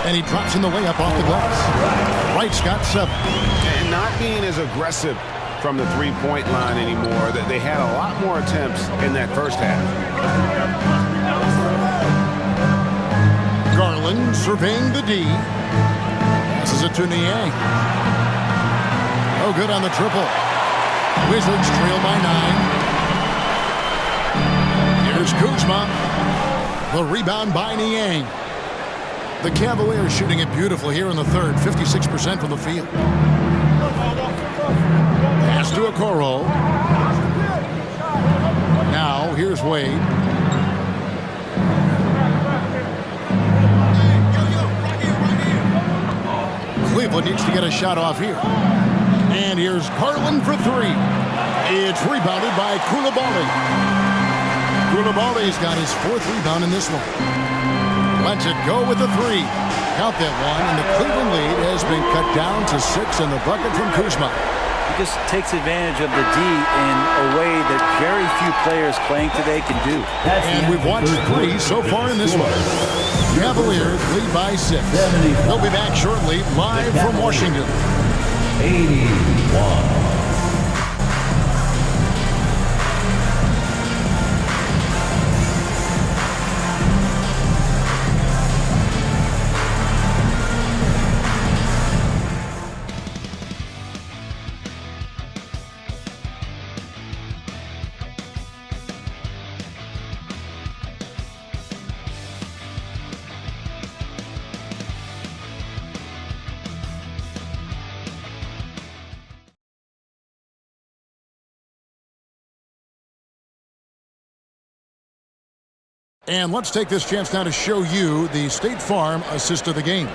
And he drops in the layup off the glass. Wright's got 7. And not being as aggressive from the three-point line anymore. That they had a lot more attempts in that first half. Garland surveying the D. Passes it to Niang. Oh, good on the triple. Wizards trail by 9. Here's Kuzma. The rebound by Niang. The Cavaliers shooting it beautifully here in the third. 56% from the field. Pass to Okoro. Now, here's Wade. Cleveland needs to get a shot off here. And here's Garland for 3. It's rebounded by Coulibaly. Coulibaly's got his 4th rebound in this one. Lets it go with the 3. Count that one, and the Cleveland lead has been cut down to 6 in the bucket from Kuzma. He just takes advantage of the D in a way that very few players playing today can do. And we've watched 3 so far in this one. Cavaliers lead by 6. They'll be back shortly, live from Washington. 81. And let's take this chance now to show you the State Farm assist of the game.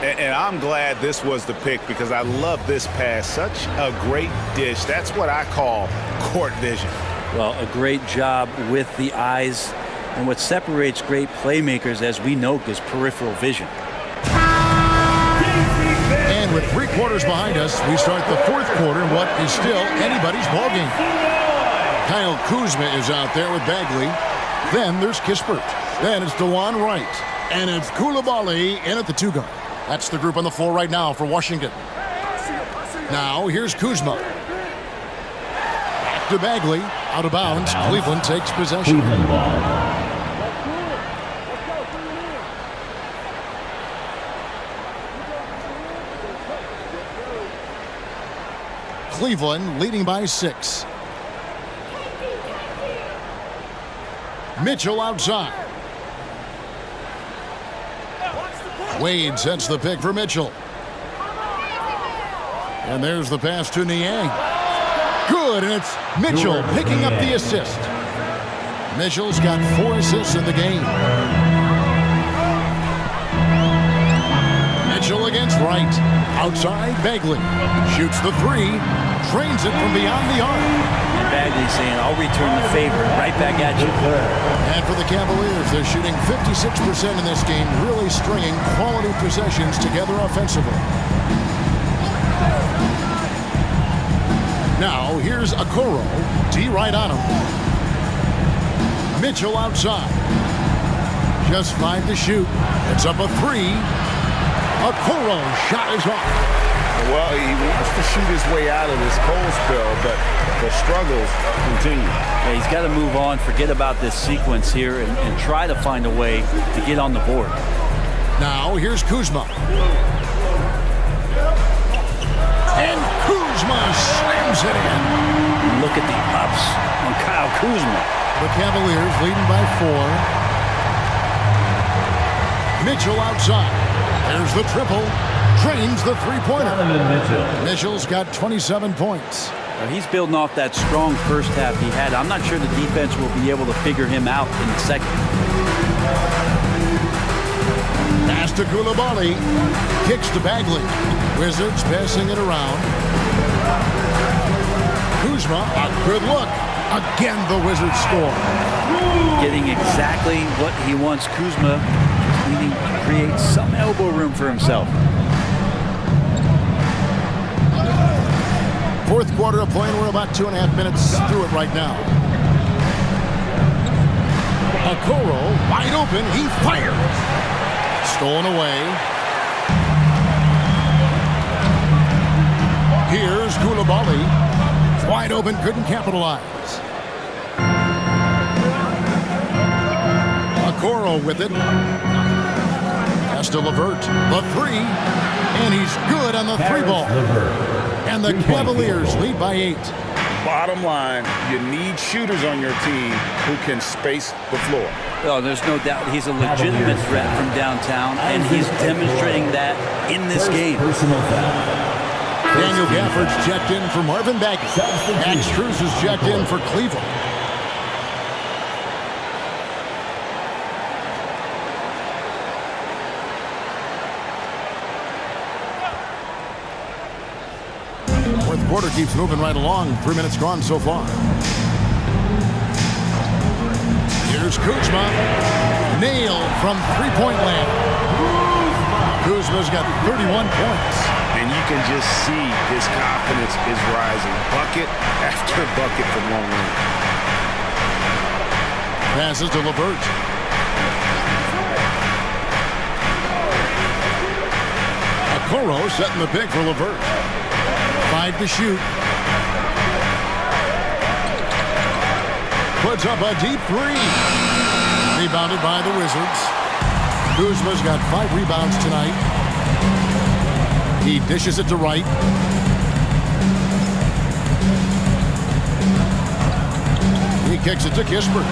And I'm glad this was the pick because I love this pass. Such a great dish. That's what I call court vision. Well, a great job with the eyes. And what separates great playmakers, as we know, is peripheral vision. And with 3 quarters behind us, we start the 4th quarter in what is still anybody's ballgame. Kyle Kuzma is out there with Bagley. Then there's Kispert. Then it's DeJuan Wright. And it's Coulibaly in at the 2 guard. That's the group on the floor right now for Washington. Now here's Kuzma. Back to Bagley. Out of bounds. Cleveland takes possession. Cleveland ball. Cleveland leading by 6. Mitchell outside. Wade sets the pick for Mitchell. And there's the pass to Niang. Good, and it's Mitchell picking up the assist. Mitchell's got 4 assists in the game. Mitchell against Wright. Outside, Bagley. Shoots the 3. Trains it from beyond the arc. Bagley saying, I'll return the favor. Right back at you. And for the Cavaliers, they're shooting 56% in this game, really stringing quality possessions together offensively. Now, here's Okoro. D right on him. Mitchell outside. Just 5 to shoot. It's up a 3. Okoro shot is off. Well, he wants to shoot his way out of this cold spell, but the struggles continue. Yeah, he's got to move on, forget about this sequence here, and try to find a way to get on the board. Now, here's Kuzma. And Kuzma slams it in. Look at the ups on Kyle Kuzma. The Cavaliers leading by 4. Mitchell outside. There's the triple. Drains the three-pointer. Mitchell's got 27 points. He's building off that strong first half he had. I'm not sure the defense will be able to figure him out in the second. Pass to Coulibaly. Kicks to Bagley. Wizards passing it around. Kuzma, a good look. Again, the Wizards score. Getting exactly what he wants. Kuzma needing to create some elbow room for himself. Fourth quarter of play, and we're about 2.5 minutes through it right now. Okoro, wide open, he fires. Stolen away. Here's Coulibaly. Wide open, couldn't capitalize. Okoro with it. Pass to LeVert. The three. And he's good on the three ball. And the Cavaliers lead by 8. Bottom line, you need shooters on your team who can space the floor. Oh, there's no doubt he's a legitimate threat from downtown, and he's demonstrating that in this game. Daniel Gafford's checked in for Marvin Bagley. Max Strus is checked in for Cleveland. Fourth quarter keeps moving right along. 3 minutes gone so far. Here's Kuzma. Nail from three-point land. Kuzma's got 31 points. And you can just see his confidence is rising. Bucket after bucket from long range. Passes to LeVert. Okoro setting the pick for LeVert. 5 to shoot. Puts up a deep three. Rebounded by the Wizards. Kuzma's got 5 rebounds tonight. He dishes it to Wright. He kicks it to Kispert.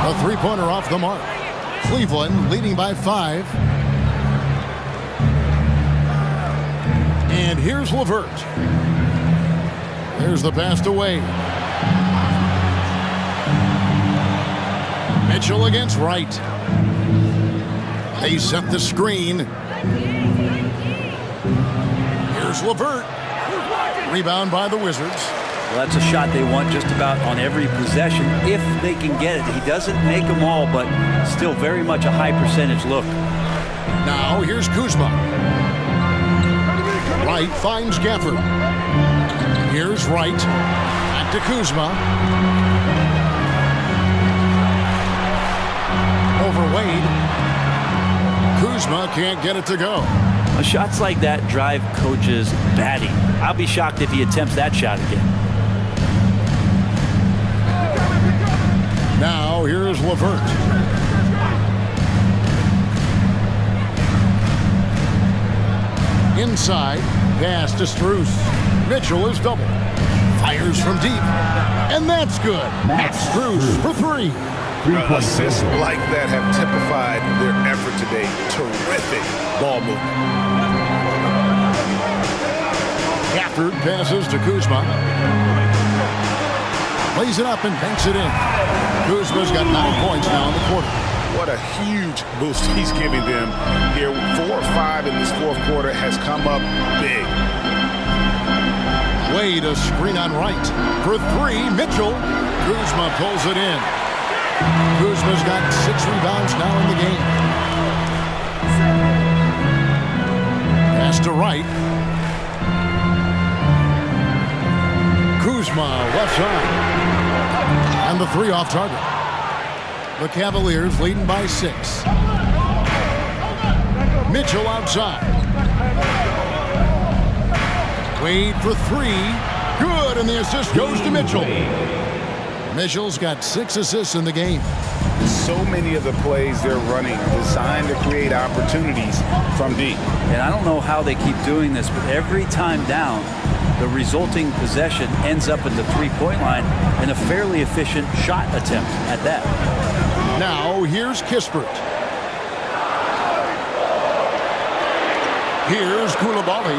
A three-pointer off the mark. Cleveland leading by 5. And here's LeVert. There's the pass to Wade. Mitchell against Wright. They set the screen. Here's LeVert. Rebound by the Wizards. Well, that's a shot they want just about on every possession if they can get it. He doesn't make them all, but still very much a high percentage look. Now here's Kuzma. Wright finds Gafford. Here's Wright. Back to Kuzma. Over Wade. Kuzma can't get it to go. Shots like that drive coaches batty. I'll be shocked if he attempts that shot again. Now here's LeVert. Inside, pass to Strus. Mitchell is double. Fires from deep. And that's good. Max Strus for 3. Assists like that have typified their effort today. Terrific ball movement. Gafford passes to Kuzma. Lays it up and banks it in. Kuzma's got 9 points now in the quarter. What a huge boost he's giving them here. 4 or 5 in this fourth quarter has come up big. Wade a screen on Wright. For 3, Mitchell. Kuzma pulls it in. Kuzma's got 6 rebounds now in the game. Pass to Wright. Kuzma left side. And the 3 off target. The Cavaliers leading by 6. Mitchell outside. Wade for three. Good, and the assist goes to Mitchell. Mitchell's got 6 assists in the game. So many of the plays they're running designed to create opportunities from deep. And I don't know how they keep doing this, but every time down, the resulting possession ends up at the three-point line and a fairly efficient shot attempt at that. Now, here's Kispert. Here's Koulibaly.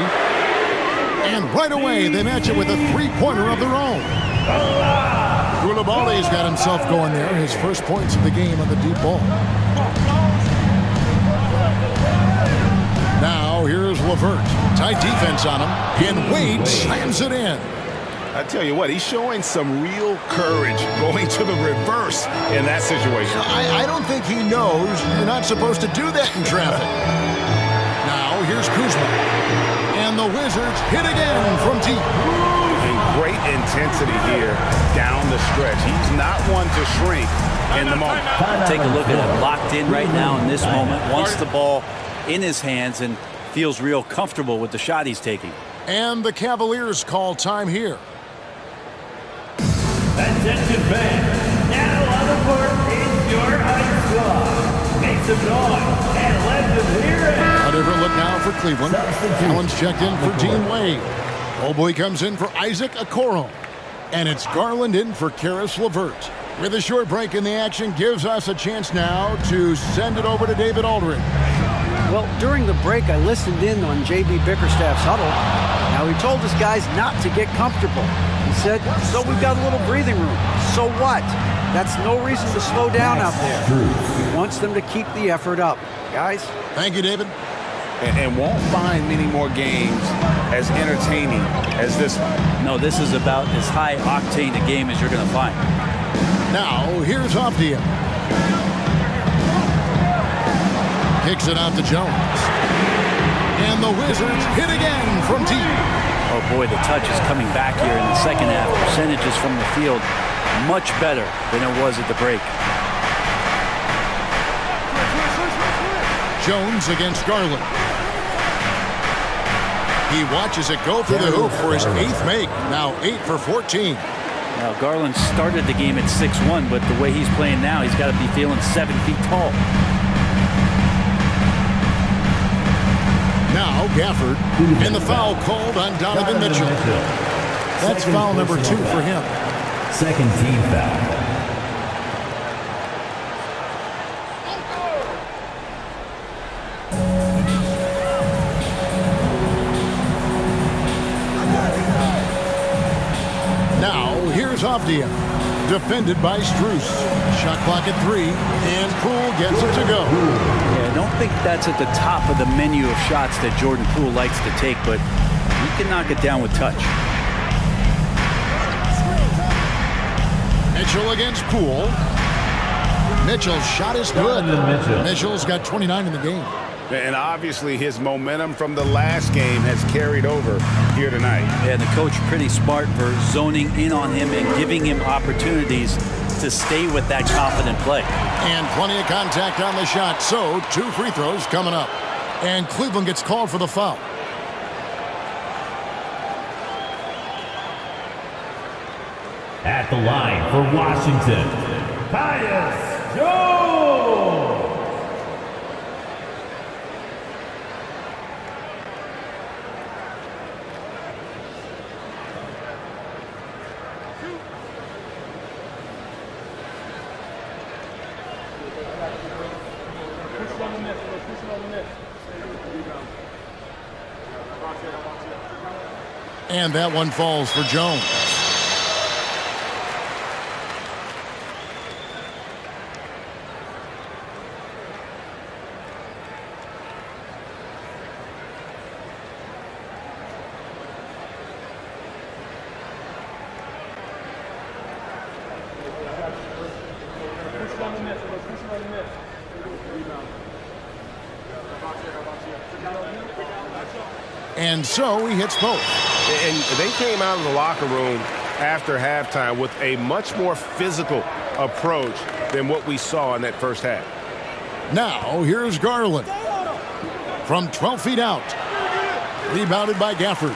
And right away, they match it with a three-pointer of their own. Koulibaly's got himself going there. His first points of the game on the deep ball. Now, here's Levert. Tight defense on him. And Wade slams it in. I tell you what, he's showing some real courage going to the reverse in that situation. I don't think he knows you're not supposed to do that in traffic. Now, here's Kuzma. And the Wizards hit again from deep. And great intensity here down the stretch. He's not one to shrink in the moment. Take a look at it. Locked in right now in this moment. Wants the ball in his hands and feels real comfortable with the shot he's taking. And the Cavaliers call time here. Attention fans, now on the court is your ice squad. Make some noise and let them hear it. A different look now for Cleveland. Allen's checked in for Dean Wade. Oldboy comes in for Isaac Okoro. And it's Garland in for Karis LeVert. With a short break in the action, gives us a chance now to send it over to David Aldridge. Well, during the break, I listened in on J.B. Bickerstaff's huddle. Now, he told his guys not to get comfortable. He said, so we've got a little breathing room. So what? That's no reason to slow down out there. He wants them to keep the effort up. Guys? Thank you, David. And won't find many more games as entertaining as this one. No, this is about as high-octane a game as you're going to find. Now, here's Avdia. Kicks it out to Jones. And the Wizards hit again from deep. Oh, boy, the touch is coming back here in the second half. Percentages from the field much better than it was at the break. Jones against Garland. He watches it go through the hoop for his 8th make. Now 8 for 14. Now, Garland started the game at 6'1", but the way he's playing now, he's got to be feeling 7 feet tall. Now Gafford, and the foul called on Donovan Mitchell. That's foul number 2 for him. Second team foul. Now here's Avdia, defended by Strus. Shot clock at 3, and Poole gets it to go. Yeah, I don't think that's at the top of the menu of shots that Jordan Poole likes to take, but he can knock it down with touch. Mitchell against Poole. Mitchell's shot is good. Mitchell's got 29 in the game. And obviously his momentum from the last game has carried over here tonight. Yeah, the coach pretty smart for zoning in on him and giving him opportunities to stay with that confident play. And plenty of contact on the shot, so 2 free throws coming up. And Cleveland gets called for the foul. At the line for Washington, Tyus Jones. And that one falls for Jones. And so he hits both. And they came out of the locker room after halftime with a much more physical approach than what we saw in that first half. Now here's Garland. From 12 feet out. Rebounded by Gafford.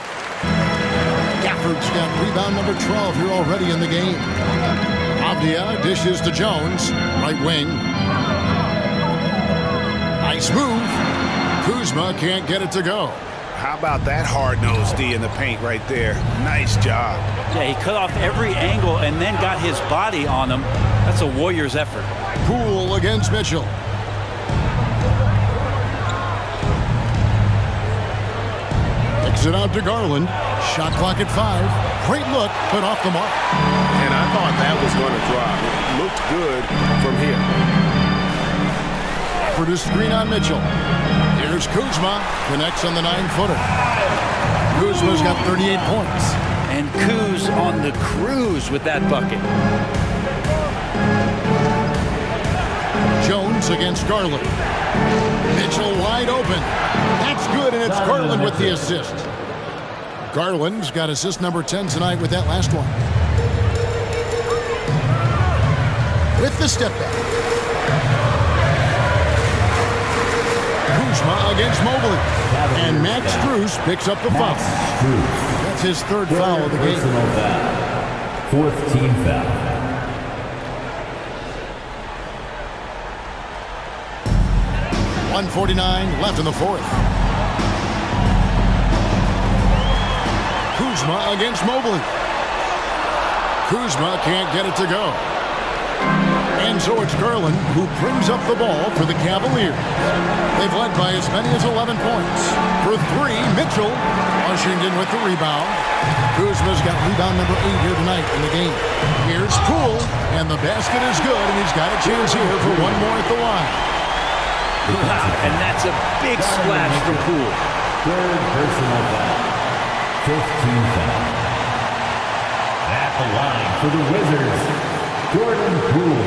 Gafford's got rebound number 12 here already in the game. Avdia dishes to Jones, right wing. Nice move. Kuzma can't get it to go. How about that hard-nosed D in the paint right there? Nice job. Yeah, he cut off every angle and then got his body on him. That's a Warriors effort. Poole against Mitchell. Kicks it out to Garland. Shot clock at 5. Great look, but off the mark. And I thought that was going to drop. It looked good from here. For the screen on Mitchell. Here's Kuzma. Connects on the 9-footer. Kuzma's got 38 points. And Kuz on the cruise with that bucket. Jones against Garland. Mitchell wide open. That's good, and it's Garland with the assist. Garland's got assist number 10 tonight with that last one. With the step back. Kuzma against Mobley. And Max Strus picks up the foul. That's his third foul of the game. Fourth team foul. .149 left in the fourth. Kuzma against Mobley. Kuzma can't get it to go. And so it's Garland who brings up the ball for the Cavaliers. They've led by as many as 11 points. For 3, Mitchell. Washington with the rebound. Kuzma's got rebound number 8 here tonight in the game. Here's Poole, and the basket is good, and he's got a chance here for one more at the line. Wow, and that's a big splash from Poole. Third personal foul. 15 foul. At the line for the Wizards, Jordan Poole.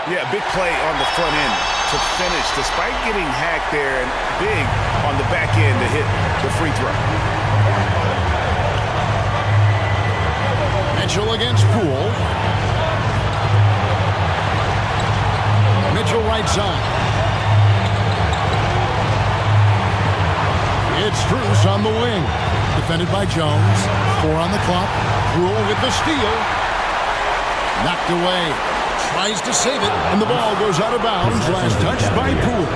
Yeah, big play on the front end to finish, despite getting hacked there, and big on the back end to hit the free throw. Mitchell against Poole. Mitchell right side. It's Strus on the wing. Defended by Jones. 4 on the clock. Poole with the steal. Knocked away. Tries to save it, and the ball goes out of bounds. Last touch by Poole.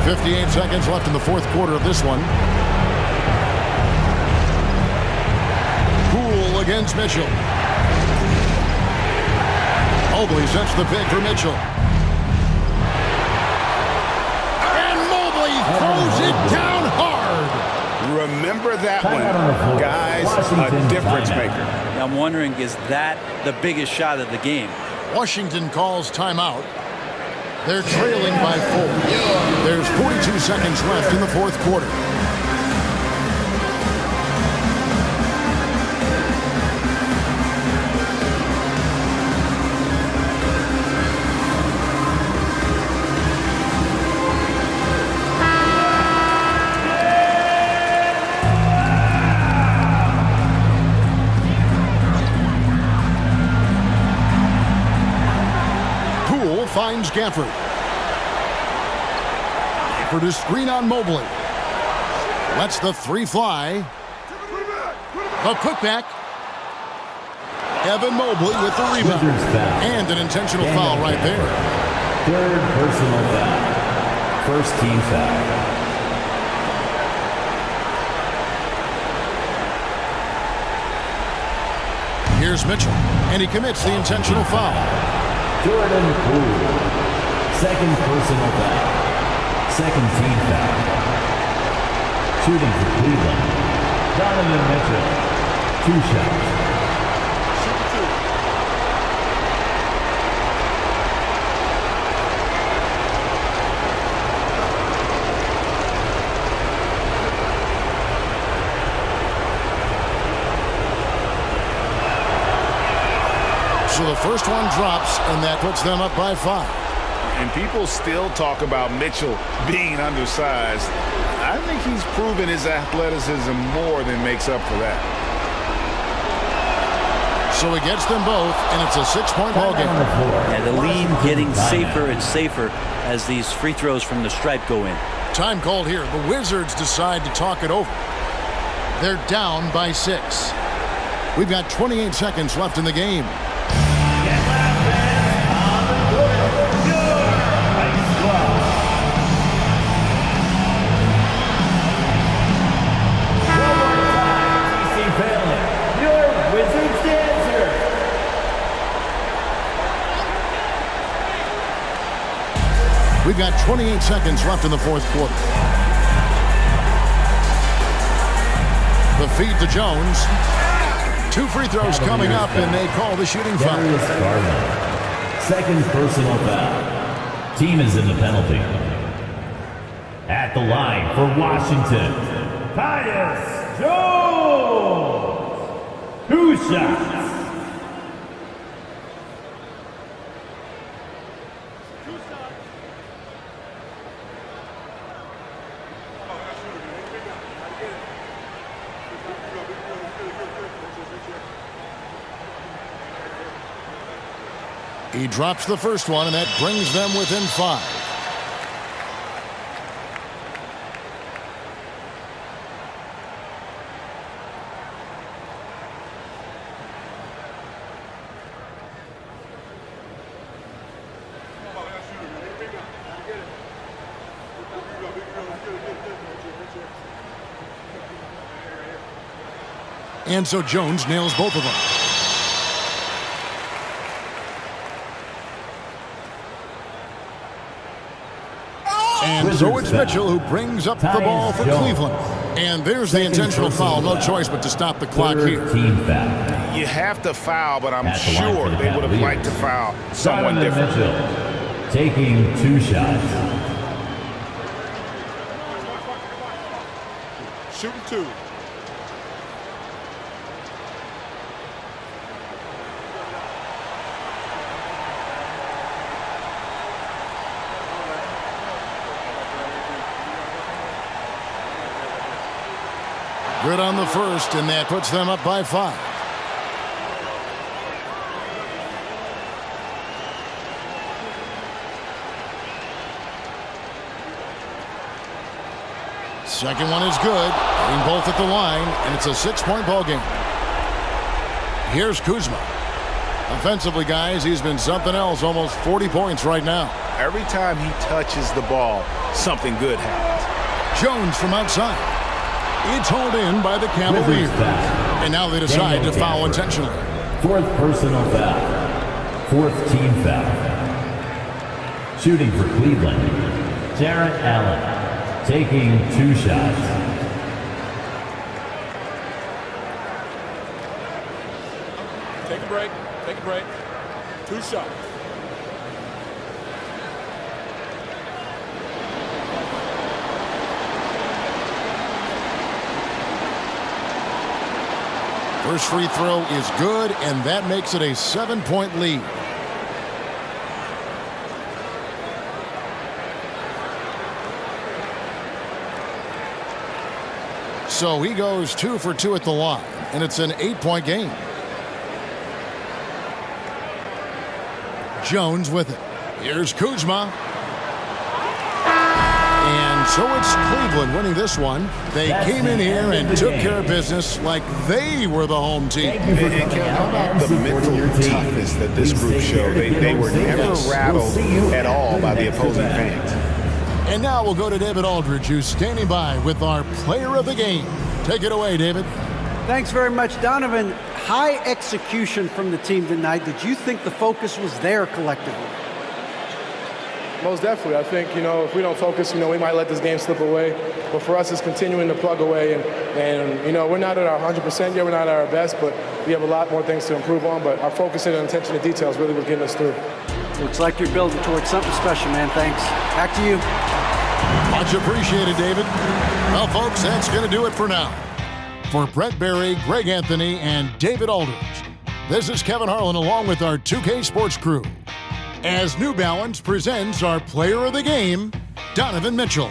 .58 seconds left in the fourth quarter of this one. Poole against Mitchell. Mobley sets the pick for Mitchell. And Mobley throws it down hard. Remember that one, guys, a difference maker. I'm wondering, is that the biggest shot of the game? Washington calls timeout. They're trailing by 4. There's 42 seconds left in the fourth quarter. Finds Gafford. For the screen on Mobley. Lets the 3 fly. A putback. Evan Mobley with the rebound. And an intentional foul right there. Third personal foul. First team foul. Here's Mitchell. And he commits the intentional foul. Jordan Poole. Second personal foul. Second team foul. Shooting for Cleveland, Donovan Mitchell. 2 shots. So the first one drops, and that puts them up by 5. And people still talk about Mitchell being undersized. I think he's proven his athleticism more than makes up for that. So he gets them both, and it's a 6-point ball game. And the lead getting safer and safer as these free throws from the stripe go in. Time called here. The Wizards decide to talk it over. They're down by 6. We've got 28 seconds left in the game. We've got 28 seconds left in the fourth quarter. The feed to Jones. 2 free throws coming up, and they call the shooting foul. Second personal foul. Team is in the penalty. At the line for Washington, Tyus Jones. 2 shots. He drops the first one, and that brings them within 5. And so Jones nails both of them. And so it's Mitchell who brings up the ball for Cleveland. And there's the intentional foul. No choice but to stop the clock here. You have to foul, but I'm sure they would have liked to foul someone different. Mitchell taking 2 shots. Shooting 2. Good on the first, and that puts them up by 5. Second one is good. Hitting both at the line, and it's a 6-point ball game. Here's Kuzma. Offensively, guys, he's been something else. Almost 40 points right now. Every time he touches the ball, something good happens. Jones from outside. It's hauled in by the Cavaliers. And now they decide to foul intentionally. 4th personal foul. 4th team foul. Shooting for Cleveland, Jarrett Allen taking 2 shots. Take a break. Take a break. 2 shots. First free throw is good, and that makes it a 7-point lead. So he goes 2 for 2 at the line, and it's an 8-point game. Jones with it. Here's Kuzma. And so it's Cleveland winning this one. They came in here and took care of business like they were the home team. And Kevin, how about the mental toughness that this group showed? They were never rattled at all by the opposing fans. And now we'll go to David Aldridge, who's standing by with our player of the game. Take it away, David. Thanks very much, Donovan. High execution from the team tonight. Did you think the focus was there collectively? Most definitely. I think, if we don't focus, we might let this game slip away. But for us, it's continuing to plug away. And we're not at our 100% yet. We're not at our best, but we have a lot more things to improve on. But our focus and attention to details really was getting us through. Looks like you're building towards something special, man. Thanks. Back to you. Much appreciated, David. Well, folks, that's going to do it for now. For Brett Berry, Greg Anthony, and David Aldridge, this is Kevin Harlan along with our 2K Sports crew. as New Balance presents our player of the game, Donovan Mitchell.